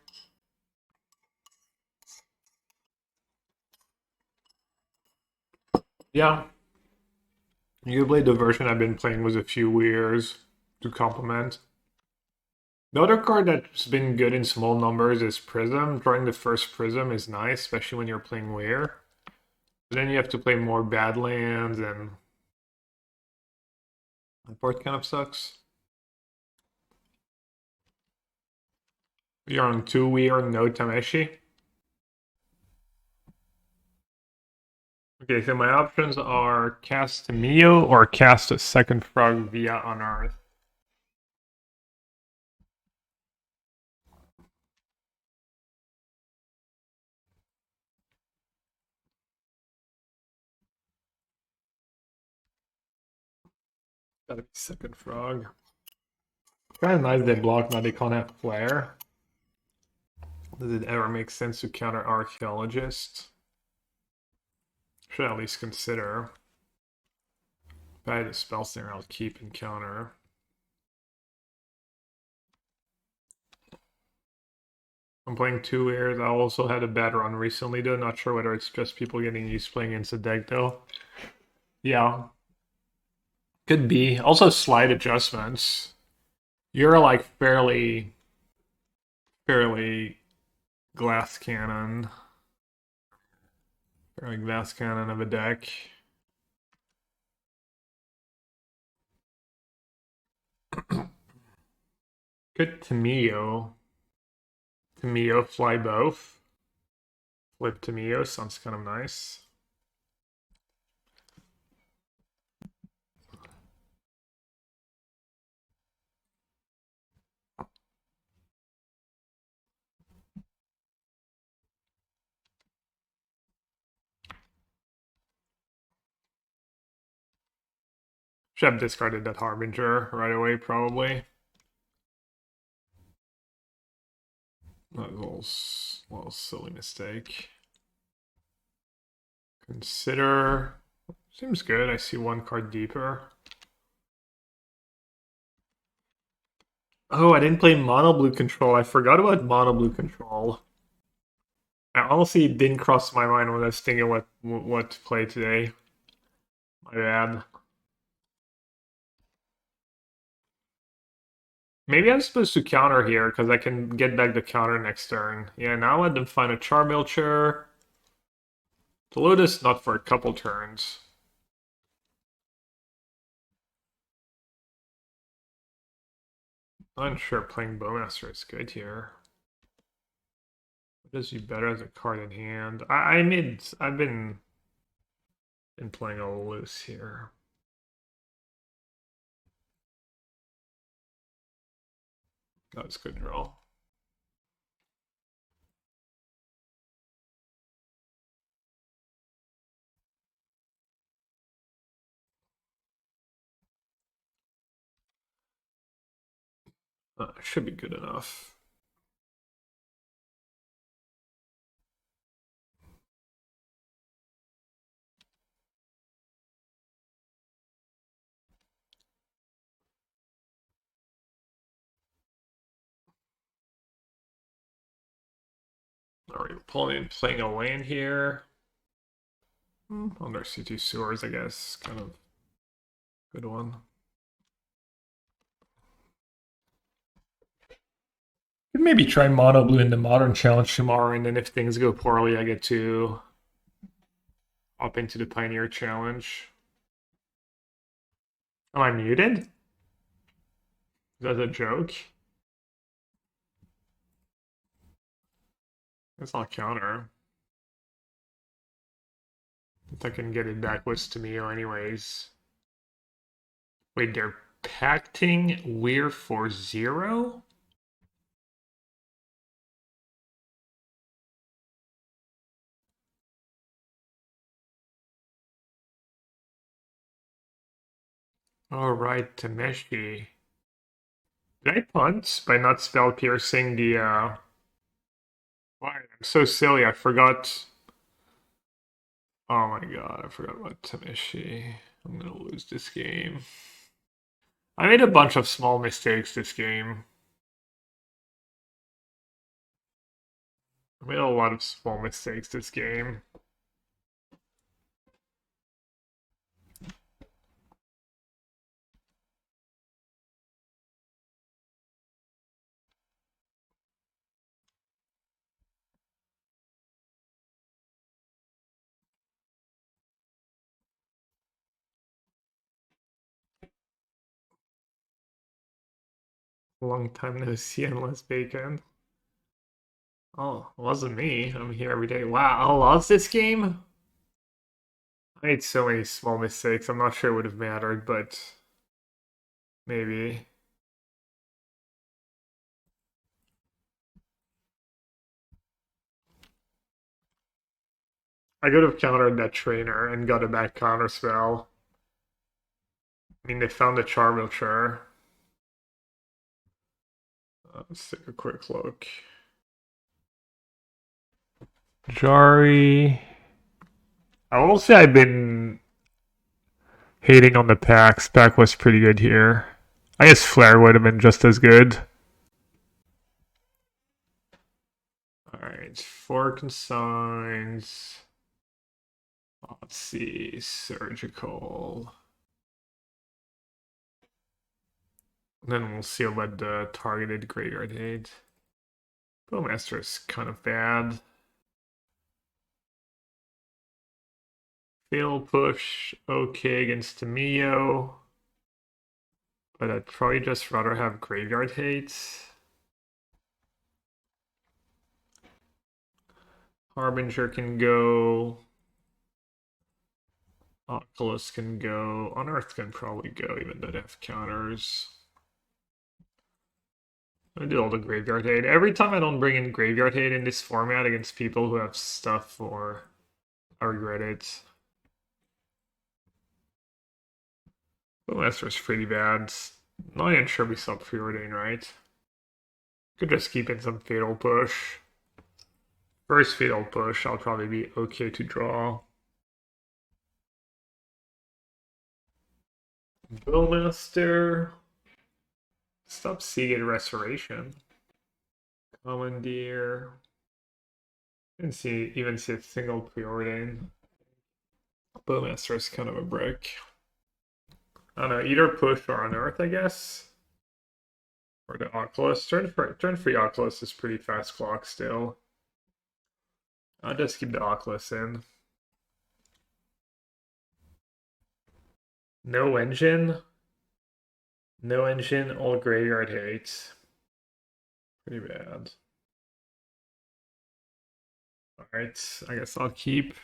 Yeah. Usually the version I've been playing was a few Weirs to complement. The other card that's been good in small numbers is Prism. Drawing the first Prism is nice, especially when you're playing Weir. But then you have to play more Badlands, and that part kind of sucks. You're on 2 Weir, no Tameshi. Okay, so my options are cast Tamiyo or cast a second Frog via Unearth. Gotta be second Frog. Kind of nice they block, now they can't have Flare. Does it ever make sense to counter Archaeologist? Should at least consider. If I had a Spell Snare, I'll keep and counter. I'm playing 2 Weirs. I also had a bad run recently though. Not sure whether it's just people getting used to playing against the deck though. Yeah. Could be. Also slight adjustments. You're like fairly glass cannon. Fairly glass cannon of a deck. Good Tamiyo. Tamiyo fly both. Flip Tamiyo sounds kind of nice. Should have discarded that Harbinger right away, probably. That was a little silly mistake. Consider. Seems good. I see 1 card deeper. Oh, I didn't play mono blue control. I forgot about mono blue control. I honestly didn't cross my mind when I was thinking what to play today. My bad. Maybe I'm supposed to counter here because I can get back the counter next turn. Yeah, now let them find a Charmilcher. To Lotus, not for a couple turns. Not sure playing Bowmaster is good here. What does you better as a card in hand? I've been playing a little loose here. That's good draw. Should be good enough. Alright, playing a land here. Undercity Sewers, I guess. Kind of good one. Could maybe try mono blue in the modern challenge tomorrow, and then if things go poorly, I get to hop into the Pioneer challenge. Am I muted? Is that a joke? It's not counter. If I can get it back with Tamiyo anyways. Wait, they're pacting Weir for 0? Alright, Tameshi. Did I punt by not spell piercing the Why? I'm so silly, I forgot. Oh my god, I forgot about Tameshi. I'm gonna lose this game. I made a bunch of small mistakes this game. I made a lot of small mistakes this game. Long time no see, unless bacon. Oh, it wasn't me. I'm here every day. Wow, I lost this game? I made so many small mistakes. I'm not sure it would have mattered, but maybe. I could have countered that trainer and got a back counterspell. I mean, they found a Charvilture. Let's take a quick look. Jari. I will say I've been hating on the packs. Pack was pretty good here. I guess Flare would have been just as good. Alright, 4 consigns. Let's see, surgical. Then we'll see what the targeted graveyard hate. Bowmaster is kind of bad. Fatal push, okay against Tamiyo. But I'd probably just rather have graveyard hate. Harbinger can go. Oculus can go. Unearth can probably go, even though they have counters. I do all the graveyard hate. Every time I don't bring in graveyard hate in this format against people who have stuff, or I regret it. Bowmaster's pretty bad. Not even sure we saw preordain, right? Could just keep in some fatal push. First fatal push, I'll probably be okay to draw. Bowmaster. Stop Seagate Restoration. Commandeer. And even see a single preordain. Bowmaster is kind of a brick. I don't know, either push or unearth, I guess. Or the Oculus. Turn free Oculus is pretty fast clock still. I'll just keep the Oculus in. No engine. No engine, all graveyard hates. Pretty bad. Alright, I guess I'll keep.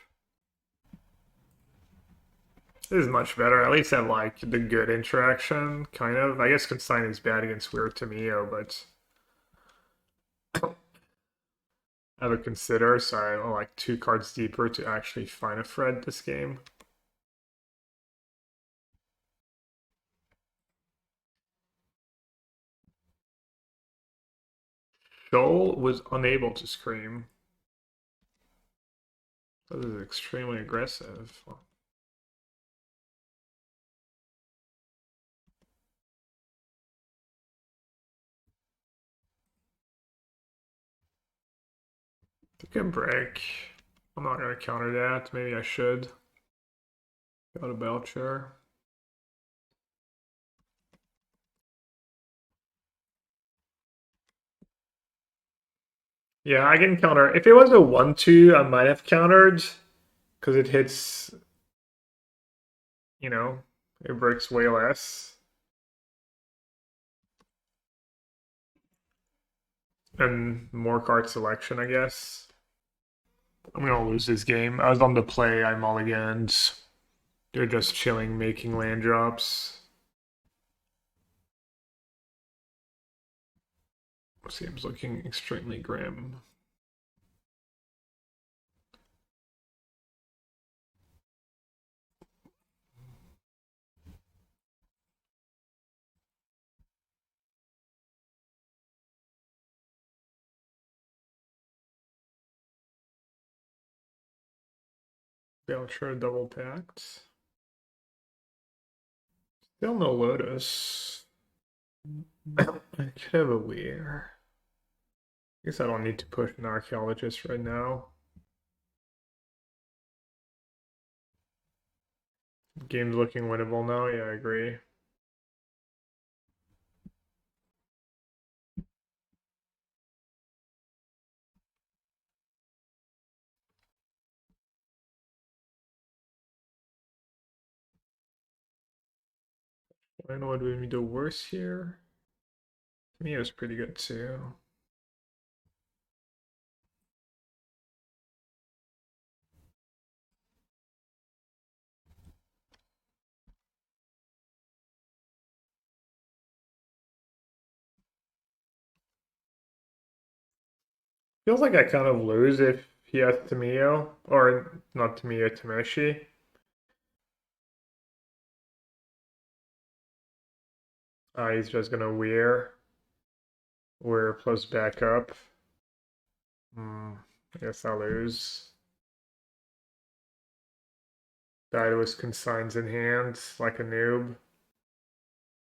This is much better. At least I like the good interaction, kind of. I guess Consign is bad against Weird Tamiyo, but I have a consider, so I'm like 2 cards deeper to actually find a thread this game. Shoal was unable to scream. This is extremely aggressive. You can break. I'm not gonna counter that. Maybe I should. Go to Belcher. Yeah, I can counter. If it was a 1-2, I might have countered. Because it hits, you know, it breaks way less. And more card selection, I guess. I'm gonna lose this game. I was on the play, I mulliganed. They're just chilling, making land drops. Seems looking extremely grim. Belcher double packed. Still no Lotus. I could have a Weir. I guess I don't need to push an Archaeologist right now. Game's looking winnable now, yeah, I agree. I know what would be the worst here. Tamiyo is pretty good too. Feels like I kind of lose if he has Tamiyo, or not Tamiyo, Tameshi. He's just gonna Weir plus backup. I guess I'll lose. Died with consigns in hand, like a noob.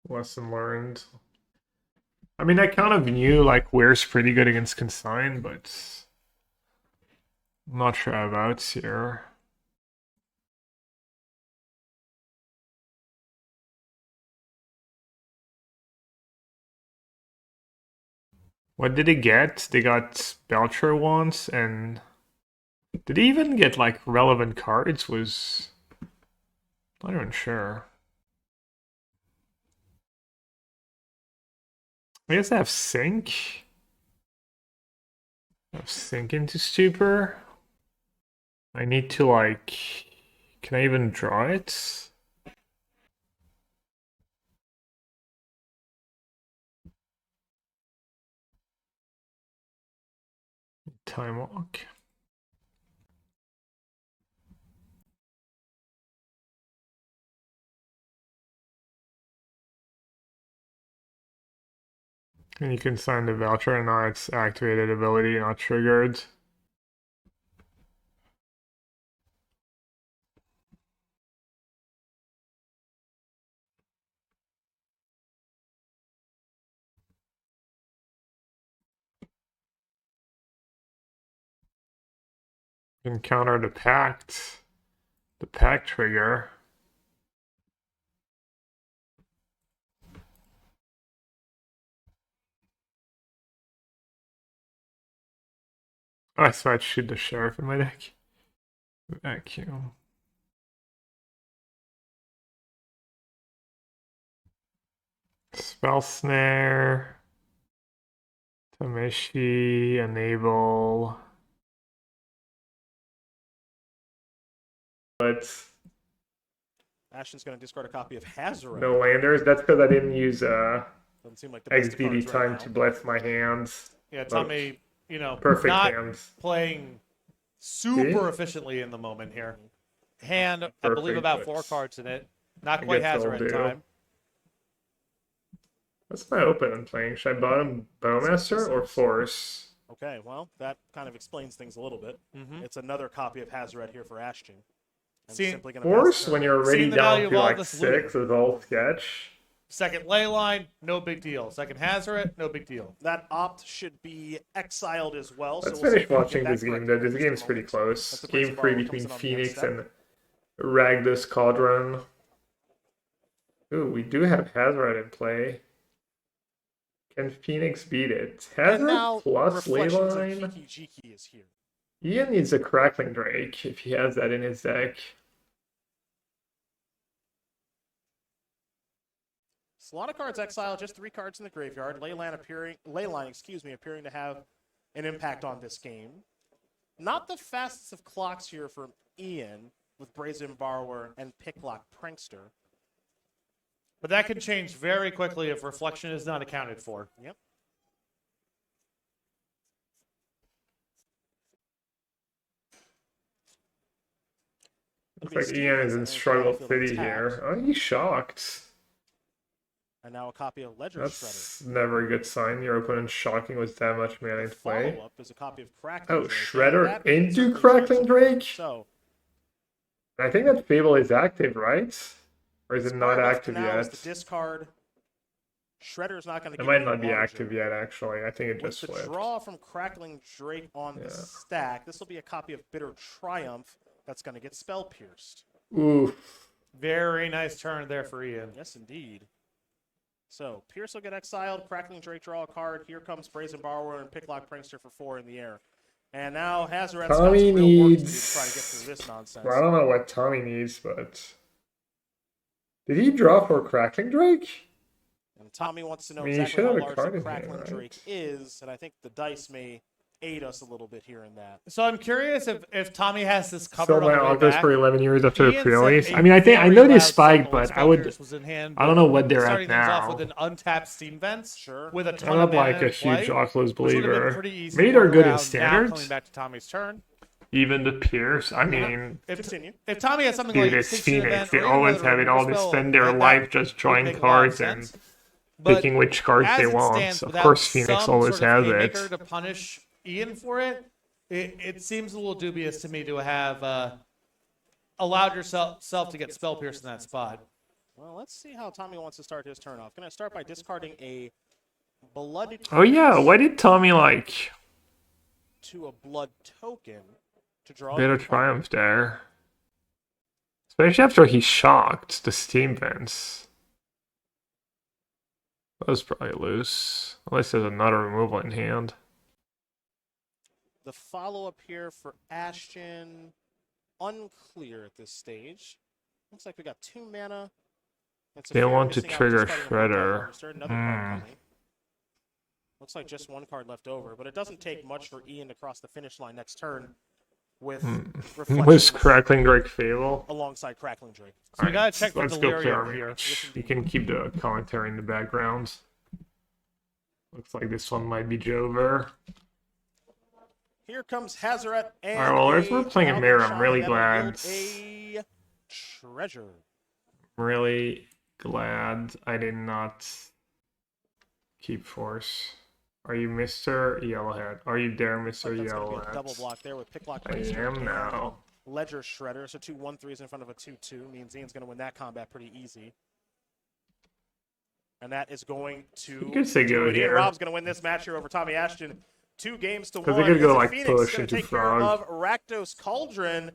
Lesson learned. I mean, I kind of knew like Weir's pretty good against consign, but I'm not sure about here. What did he get? They got Belcher once, and did he even get like relevant cards? Was not even sure. I guess I have Sync. I have Sync into Stupor. I need to like. Can I even draw it? Time Walk. And you can sign the voucher, and now it's activated ability, not triggered. You can counter the pact trigger. Oh, I thought I'd shoot the sheriff in my deck. Vacuum. Spell Snare. Tameshi, enable. But Ashton's going to discard a copy of Hazaret. no landers. That's because I didn't use Doesn't seem like the best of XDD cards right time now. to bless my hands. Yeah, Tommy, Perfect not hands. playing super efficiently in the moment here. Hand, I believe, Perfect, about but 4 cards in it. Not I quite guess I'll Hazaret do. time. What's my open I'm playing? Should I bottom Bowmaster or Force? Okay, well, that kind of explains things a little bit. It's another copy of Hazaret here for Ashton. I'm simply gonna Force, pass when her. you're already Seeing the down value of to all like this 6 with all sketch. Second ley line, no big deal. Second Hazaret, no big deal. That opt should be exiled as well. Let's so we'll see finish if we can watching get this that game correct though. in This just game's a pretty moment. close. That's the Game principal 3 that between comes in on the end Phoenix step. and Ragdos Cauldron. Ooh, we do have Hazaret in play. Can Phoenix beat it? And now Hazaret plus Reflections of Leyline? Kiki Jiki is here. Ian needs a Crackling Drake if he has that in his deck. So a lot of cards exiled, just 3 cards in the graveyard. Leyline appearing to have an impact on this game. Not the fastest of clocks here from Ian with Brazen Borrower and Picklock Prankster. But that can change very quickly if Reflection is not accounted for. Yep. Looks like Ian is in struggle city here. Oh, he's shocked. And now a copy of Ledger That's never a good sign. Your opponent's shocking with that much mana in play. Follow-up is a copy of Crackling Oh, Drake. Shredder into Crackling Drake? So, I think that Fable is active, right? Or is it not active now is yet? the discard. Shredder's not going to It get might any not be larger. active yet, actually. I think it With just the flipped. draw from Crackling Drake on the Yeah. stack, this will be a copy of Bitter Triumph that's going to get spell pierced. Oof. Very nice turn there for Ian. Yes, indeed. So, Pierce will get exiled, Crackling Drake draw a card. Here comes Brazen Borrower and Picklock Prankster for 4 in the air. And now Hazaret's got some Tommy real work to do to needs... try to get through this nonsense. Well, I don't know what Tommy needs, but... Did he draw for Crackling Drake? And Tommy wants to know I mean, you exactly should how have a large card the in here, Crackling right? Drake is, and I think the dice may aid us a little bit here and that. So I'm curious if Tommy has this covered Still on my the way Oculus back. for 11 years after the Ian pre-release. sent I mean, I think I very know they loud spiked, signal. but I Spell would... Pierce was in hand, I don't know what they're starting at things off now. with an untapped Steam Vents. Sure. With a I'm ton not of mana like a in play, huge Oculus which would have been believer. pretty easy Maybe to they're work good in around. Now standards. coming back to Tommy's turn. Even the Pierce, I mean... Continue. If Tommy has something Dude, like it's 16 Phoenix. event They or even always another have it all. They spell, spend their that life just would drawing make a lot of cards and sense. But picking which cards as they it want. stands, Of without course, Phoenix some always sort of has haymaker it. to punish Ian for it, it seems a little dubious to me to have allowed yourself to get spell pierced in that spot. Well, let's see how Tommy wants to start his turn off. Going to start by discarding a Blooded Oh yeah, Corpse what did Tommy like? to a Blood Token to draw Bit a of card. triumph there. Especially after he shocked the Steam Vents. That was probably loose. Unless there's another removal in hand. The follow-up here for Ashton, unclear at this stage. Looks like we got 2 mana. It's a They fear of want to missing out, trigger discarding a Murktide Shredder. Harvester, another card coming. Looks like just 1 card left over, but it doesn't take much for Ian to cross the finish line next turn with Reflection Was Crackling Drake Fable? alongside Crackling Drake. So we gotta check for Let's go delirium play here. Rematch. You can keep the commentary in the background. Looks like this one might be Jover. Here comes Hazaret and Alright, well, if we're playing a mirror, I'm really glad. A treasure. I'm really glad I did not keep Force. Are you Mr. Yellowhead? Are you there, Mr. That's going to be a double Yellowhead? block there with Picklock. I am now. Ledger Shredder, so 2 1/3s in front of a 2/2 means Ian's going to win that combat pretty easy. And that is going to. You could say go Ian here. Rob's going to win this match here over Tommy Ashton. 2 games to 1. 'Cause they could go, It's like, Phoenix push gonna into take Frog. care of Rakdos Cauldron.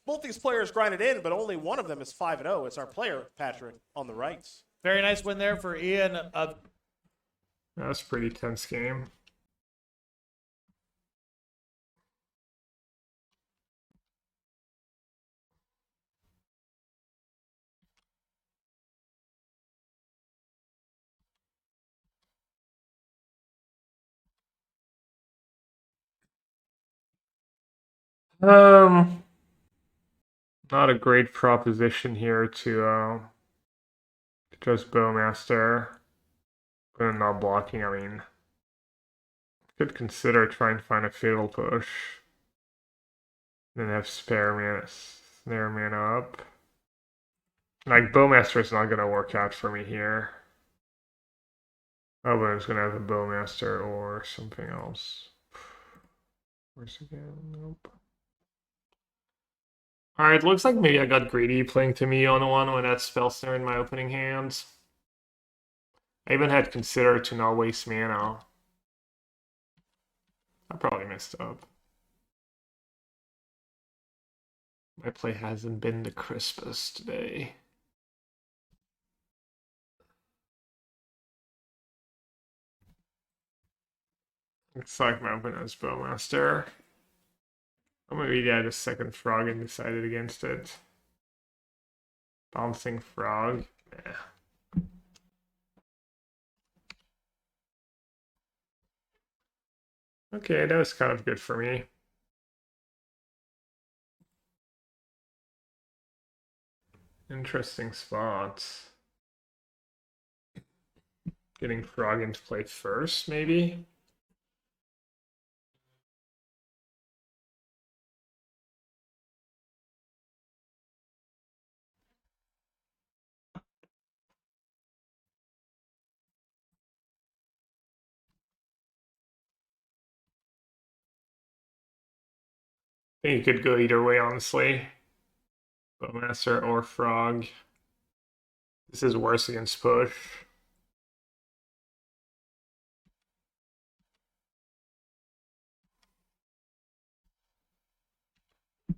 Both these players grinded in, but only one of them is 5-0. It's our player, Patrick, on the right. Very nice win there for Ian. That's a pretty tense game. Not a great proposition here to just Bowmaster. But not blocking, I mean. Could consider trying to find a fatal push. Then have spare mana, snare mana up. Like, Bowmaster is not gonna work out for me here. Oh, but I was gonna have a Bowmaster or something else. Where's again? Nope. Alright, looks like maybe I got greedy playing Tamiyo on the one with that Spell Snare in my opening hands. I even had considered to not waste mana. I probably messed up. My play hasn't been the crispest today. Looks like my opponent's Bowmaster. Or maybe they had a second frog and decided against it. Bouncing frog. Nah. Okay, that was kind of good for me. Interesting spots. Getting Frog into play first, maybe? I think you could go either way, honestly. Bowmaster or Frog. This is worse against push. Is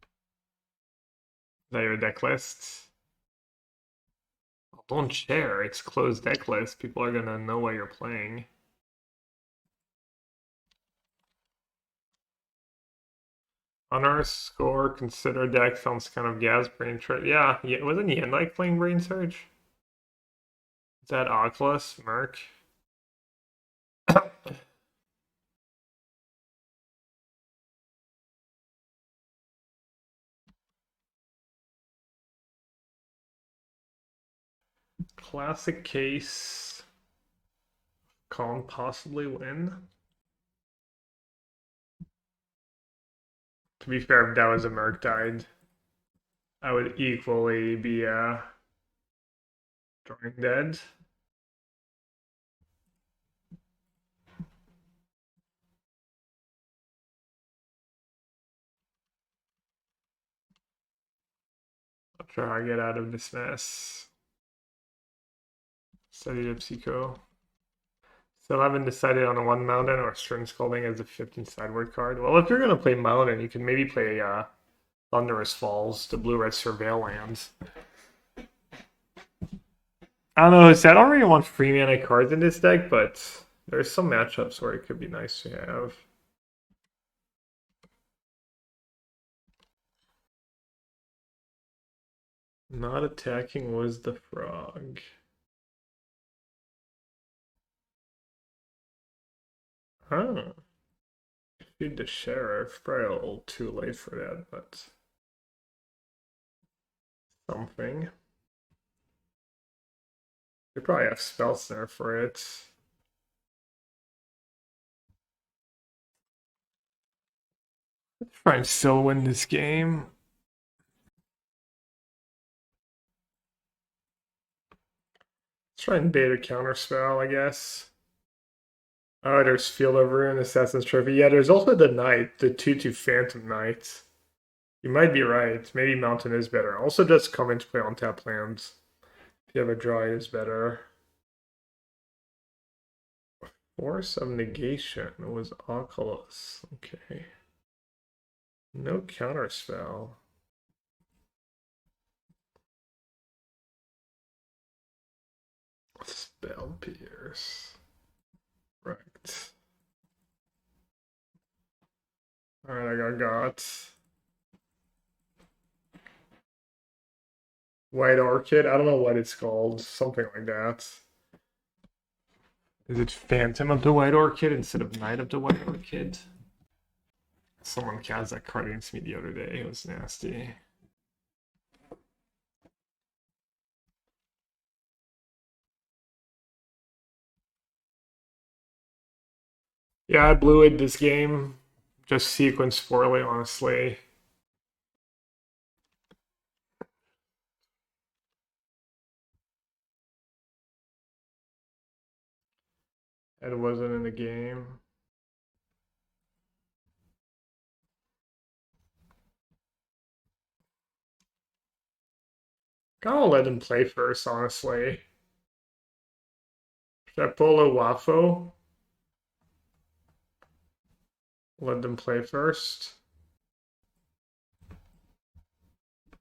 that your deck list? Don't share, it's closed deck list. People are gonna know what you're playing. Underscore consider deck sounds kind of gas brain trade. Yeah, wasn't Yen like playing Brain Surge? Is that Oculus? Merc? Classic case. Can't possibly win. To be fair, if that was a Murktide, I would equally be drawing dead. I'll try to get out of this mess. Studied up Seco. Still haven't decided on a 1 Mountain or Stern Scalding as a 15 sideboard card. Well, if you're going to play Mountain, you can maybe play Thunderous Falls, the blue-red Surveil lands. I don't know, I don't really want free mana cards in this deck, but there's some matchups where it could be nice to have. Not attacking was the Frog. Huh. Feed the Sheriff. Probably a little too late for that, but something. You probably have Spell Snare for it. Let's try and still win this game. Let's try and bait a Counterspell, I guess. Oh, there's Field of Ruin, Assassin's Trophy. Yeah, there's also the Knight, the 2/2 Phantom Knight. You might be right. Maybe Mountain is better. Also, just come into play on tap lands. If you have a draw, it is better. Force of Negation was Oculus. Okay. No Counterspell. Spell Pierce. Right. Alright, I got White Orchid. I don't know what it's called. Something like that. Is it Phantom of the White Orchid instead of Knight of the White Orchid? Someone cast that card against me the other day. It was nasty. Yeah, I blew it this game. Just sequenced poorly, honestly. It wasn't in the game. Gotta let him play first, honestly. Should I pull a Wafo? Let them play first.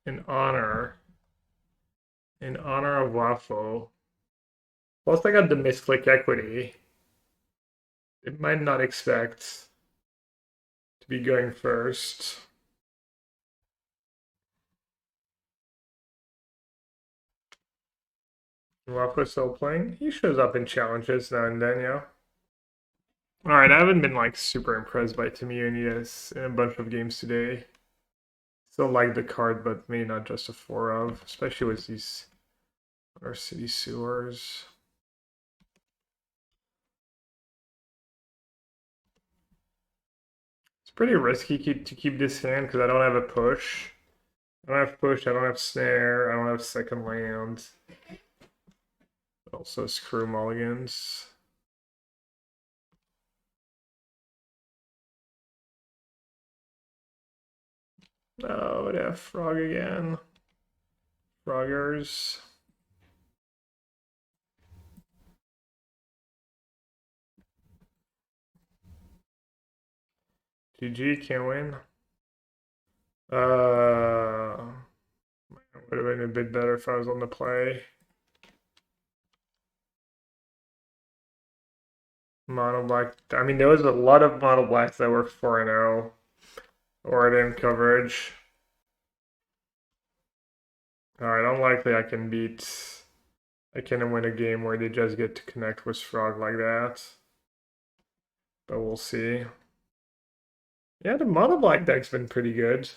In honor of Wafo. Plus I got the misclick equity. It might not expect to be going first. Wafo's still playing? He shows up in challenges now and then, yeah. Alright, I haven't been like super impressed by Tamiyo in a bunch of games today. Still like the card, but maybe not just a 4 of, especially with these Undercity Sewers. It's pretty risky to keep this hand because I don't have a push. I don't have push, I don't have snare, I don't have second land. Also screw mulligans. Oh, they have frog again. Froggers. GG, can't win. Would have been a bit better if I was on the play. Mono black. I mean, there was a lot of mono blacks that were 4-0 or in coverage. Alright, unlikely I can win a game where they just get to connect with Frog like that. But we'll see. Yeah, the mono black deck's been pretty good.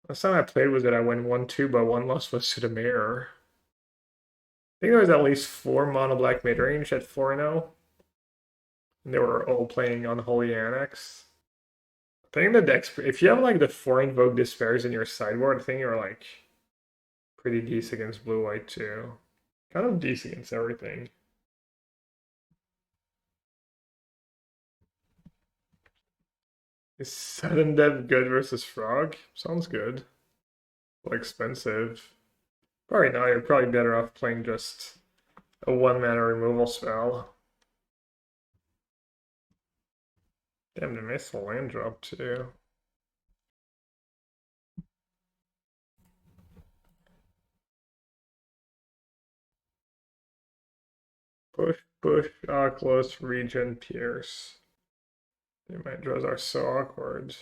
Last time I played with it, I went 1-2, but one loss was to Dimir. I think there was at least 4 mono black mid range at 4-0. And they were all playing Unholy Annex. I think the decks, if you have like the 4 Invoke Despairs in your sideboard, I think you're like pretty decent against blue white too. Kind of decent against everything. Is sudden dev good versus Frog? Sounds good. But expensive. Probably not, you're probably better off playing just a 1-mana removal spell. Damn, they missed the land drop too. Push, Oculus, Regent, Pierce. They might draws are so awkward.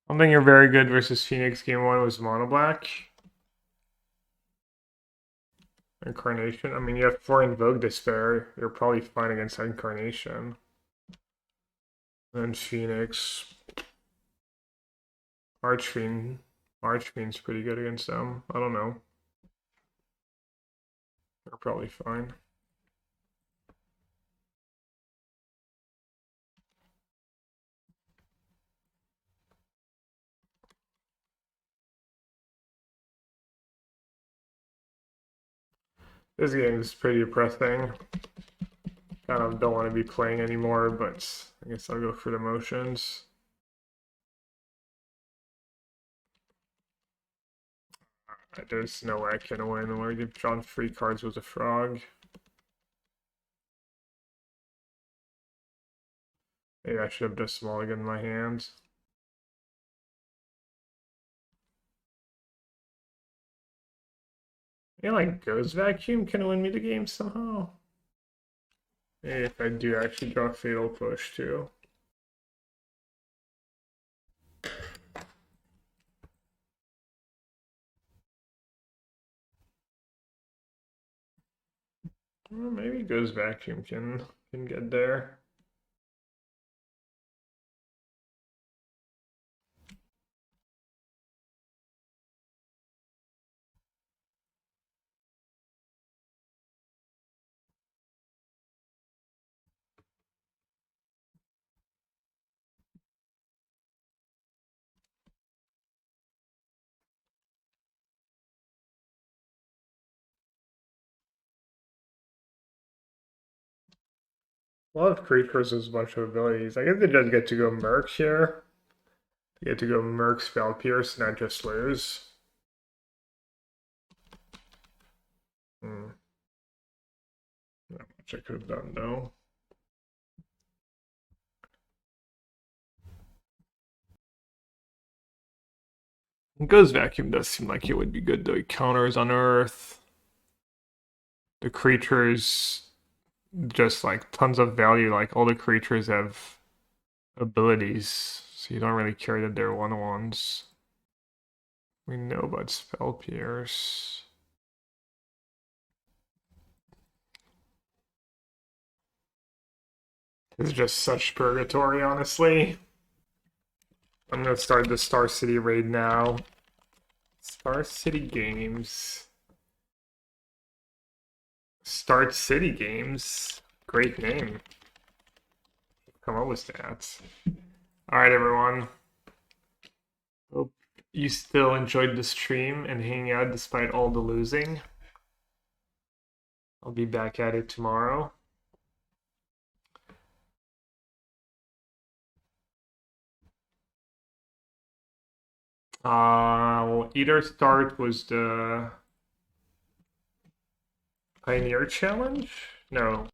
I don't think you're very good versus Phoenix. Game 1 was mono black. Incarnation. I mean, you have 4 Invoke Despair. You're probably fine against Incarnation. And Phoenix. Archfiend. Archfiend's pretty good against them. I don't know. They're probably fine. This game is pretty depressing. Kind of don't want to be playing anymore, but I guess I'll go for the motions. There's no way I can win. Where you've drawn 3 cards with a frog. Maybe I should have just mulliganed my hand. Yeah, like Ghost Vacuum can win me the game somehow. Maybe if I do actually draw Fatal Push too. Well, maybe Ghost Vacuum can get there. A lot of creatures with a bunch of abilities. I guess they just get to go Merc here. They get to go Merc, Spell Pierce, not just lose. Not much I could have done though. Ghost Vacuum does seem like it would be good though. It counters Unearth. The creatures just like tons of value. Like all the creatures have abilities, so you don't really care that they're 1/1s. We know about Spell Pierce. It's just such purgatory, honestly. I'm gonna start the Star City raid now. Star City Games. Start City Games. Great name. Come up with that. Alright, everyone. Hope you still enjoyed the stream and hanging out despite all the losing. I'll be back at it tomorrow. Either start was the Pioneer Challenge? No.